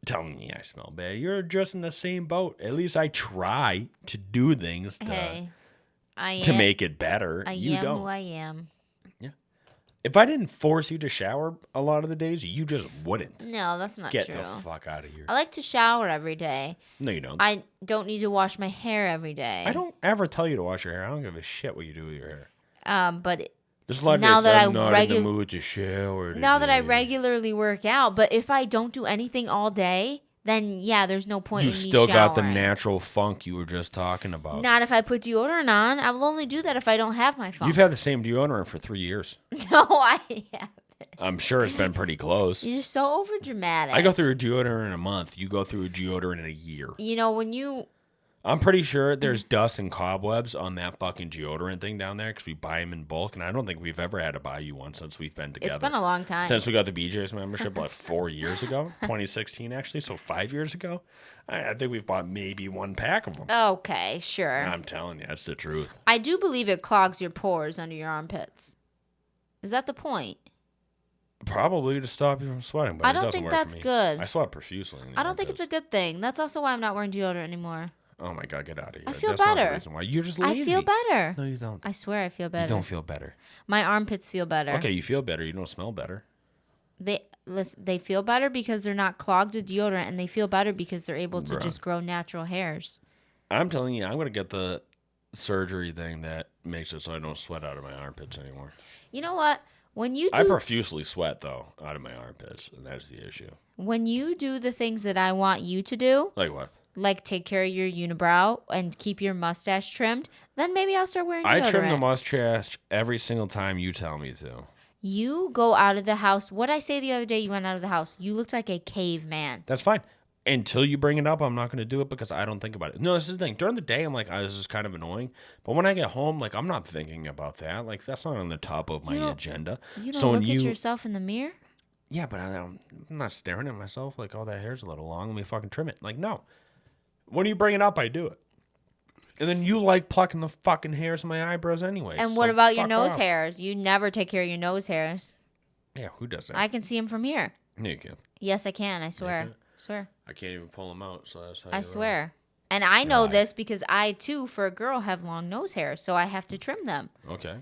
Tell me I smell bad. You're just in the same boat. At least I try to do things to make it better. I am who I am. If I didn't force you to shower a lot of the days, you just wouldn't. No, that's not true. Get the fuck out of here. I like to shower every day. No, you don't. I don't need to wash my hair every day. I don't ever tell you to wash your hair. I don't give a shit what you do with your hair. But there's a lot now of that I'm not in the mood to shower. Now that I regularly work out, but if I don't do anything all day, then yeah, there's no point in me showering. You've still got the natural funk you were just talking about. Not if I put deodorant on. I will only do that if I don't have my funk. You've had the same deodorant for 3 years. No, I haven't. I'm sure it's been pretty close. You're so overdramatic. I go through a deodorant in a month. You go through a deodorant in a year. You know, when you... I'm pretty sure there's dust and cobwebs on that fucking deodorant thing down there because we buy them in bulk, and I don't think we've ever had to buy you one since we've been together. It's been a long time. Since we got the BJ's membership like 4 years ago, 2016 actually, so 5 years ago. I think we've bought maybe one pack of them. Okay, sure. I'm telling you, that's the truth. I do believe it clogs your pores under your armpits. Is that the point? Probably to stop you from sweating, but I don't think that's good. I sweat profusely. I don't think it's a good thing. That's also why I'm not wearing deodorant anymore. Oh my God, get out of here. I feel That's better. Not the reason why. You're just lazy. I feel better. No, you don't. I swear I feel better. You don't feel better. My armpits feel better. Okay, you feel better. You don't smell better. They feel better because they're not clogged with deodorant, and they feel better because they're able to just grow natural hairs. I'm telling you, I'm going to get the surgery thing that makes it so I don't sweat out of my armpits anymore. You know what? When you I do profusely sweat, though, out of my armpits, and that's the issue. when you do the things that I want you to do, Like what? like take care of your unibrow and keep your mustache trimmed, then maybe I'll start wearing deodorant. I trim the mustache every single time you tell me to. You go out of the house. What I say the other day, you went out of the house. You looked like a caveman. That's fine. Until you bring it up, I'm not going to do it because I don't think about it. No, this is the thing. During the day, I'm like, oh, this is kind of annoying. But when I get home, like, I'm not thinking about that. Like, that's not on the top of my agenda. You don't So when look at yourself in the mirror? Yeah, but I'm not staring at myself like, oh, that hair's a little long. Let me fucking trim it. Like, no. When you bring it up, I do it. And then you like plucking the fucking hairs of my eyebrows anyway. And so what about your fuck nose off. hairs? You never take care of your nose hairs. Yeah, who does that? I can see them from here. No, you can't. Yes, I can. I swear. can? Swear. I can't even pull them out, so that's how I you swear. And I know I- this because I, too, for a girl, have long nose hairs, so I have to trim them. Okay.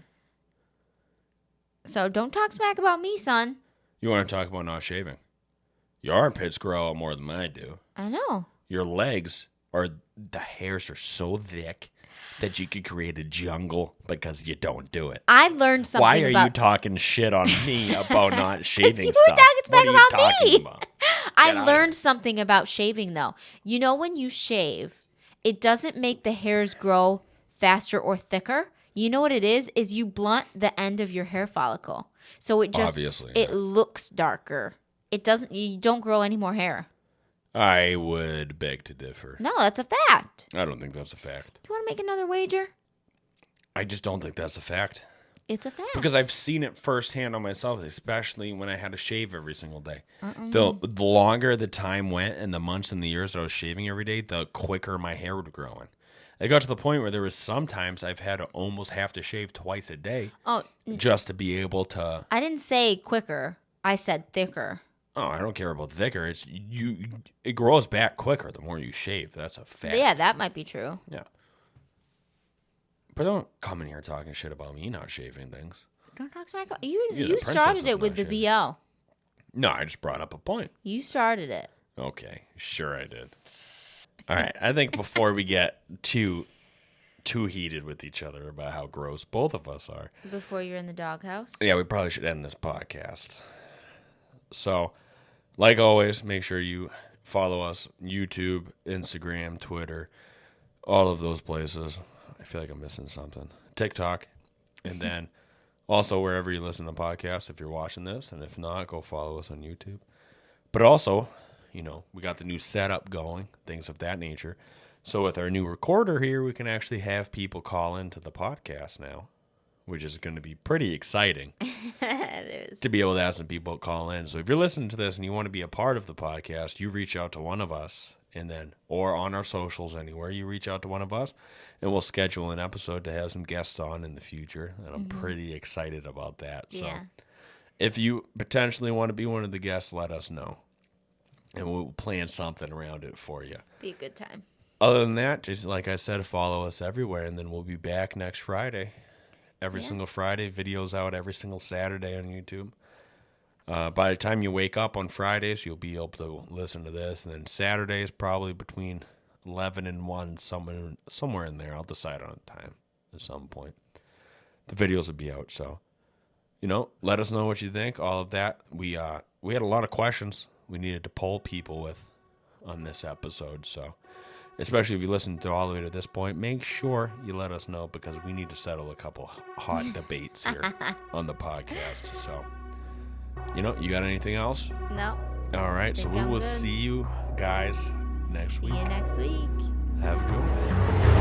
So don't talk smack about me, son. You want to talk about not shaving? Your armpits grow out more than mine do. I know. Your legs the hairs are so thick that you could create a jungle because you don't do it. I learned something Why are about... you talking shit on me about not shaving you stuff? were talking smack What are you about talking me. about? I Get out of learned something about shaving, though. You know, when you shave, it doesn't make the hairs grow faster or thicker. You know what it is? Is you blunt the end of your hair follicle. So it just... Obviously, It yeah. looks darker. It doesn't... You don't grow any more hair. I would beg to differ. No, that's a fact. I don't think that's a fact. Do you want to make another wager? I just don't think that's a fact. It's a fact. Because I've seen it firsthand on myself, especially when I had to shave every single day. The longer the time went and the months and the years that I was shaving every day, the quicker my hair would grow in. It got to the point where there was sometimes I've had to almost have to shave twice a day just to be able to... I didn't say quicker. I said thicker. Oh, I don't care about thicker. It grows back quicker the more you shave. That's a fact. Yeah, that might be true. Yeah. But don't come in here talking shit about me not shaving things. Don't talk smack. You're the You princess started that's it with not the shaving. BO. No, I just brought up a point. You started it. Okay, sure I did. All right, I think before we get too heated with each other about how gross both of us are, Before you're in the doghouse. yeah, we probably should end this podcast. So, like always, make sure you follow us YouTube, Instagram, Twitter, all of those places. I feel like I'm missing something. TikTok, and then also wherever you listen to podcasts if you're watching this, and if not, go follow us on YouTube. But also, you know, we got the new setup going, things of that nature. So with our new recorder here, we can actually have people call into the podcast now, which is going to be pretty exciting. It is. To be able to have some people call in. So if you're listening to this and you want to be a part of the podcast, you reach out to one of us, and then, or on our socials anywhere, you reach out to one of us, and we'll schedule an episode to have some guests on in the future. And I'm pretty excited about that. So Yeah. if you potentially want to be one of the guests, let us know. And we'll plan something around it for you. Be a good time. Other than that, just like I said, follow us everywhere, and then we'll be back next Friday. Every single Friday, videos out every single Saturday on YouTube. By the time you wake up on Fridays, you'll be able to listen to this. And then Saturdays, probably between 11 and 1, somewhere in there. I'll decide on a time at some point. The videos will be out. So, you know, let us know what you think. All of that. We had a lot of questions we needed to poll people with on this episode. So, especially if you listen to all the way to this point, make sure you let us know because we need to settle a couple hot debates here on the podcast. So, you know, you got anything else? No. All right. So Think we I'm will good. see you guys next See week. you next week. Have a good one.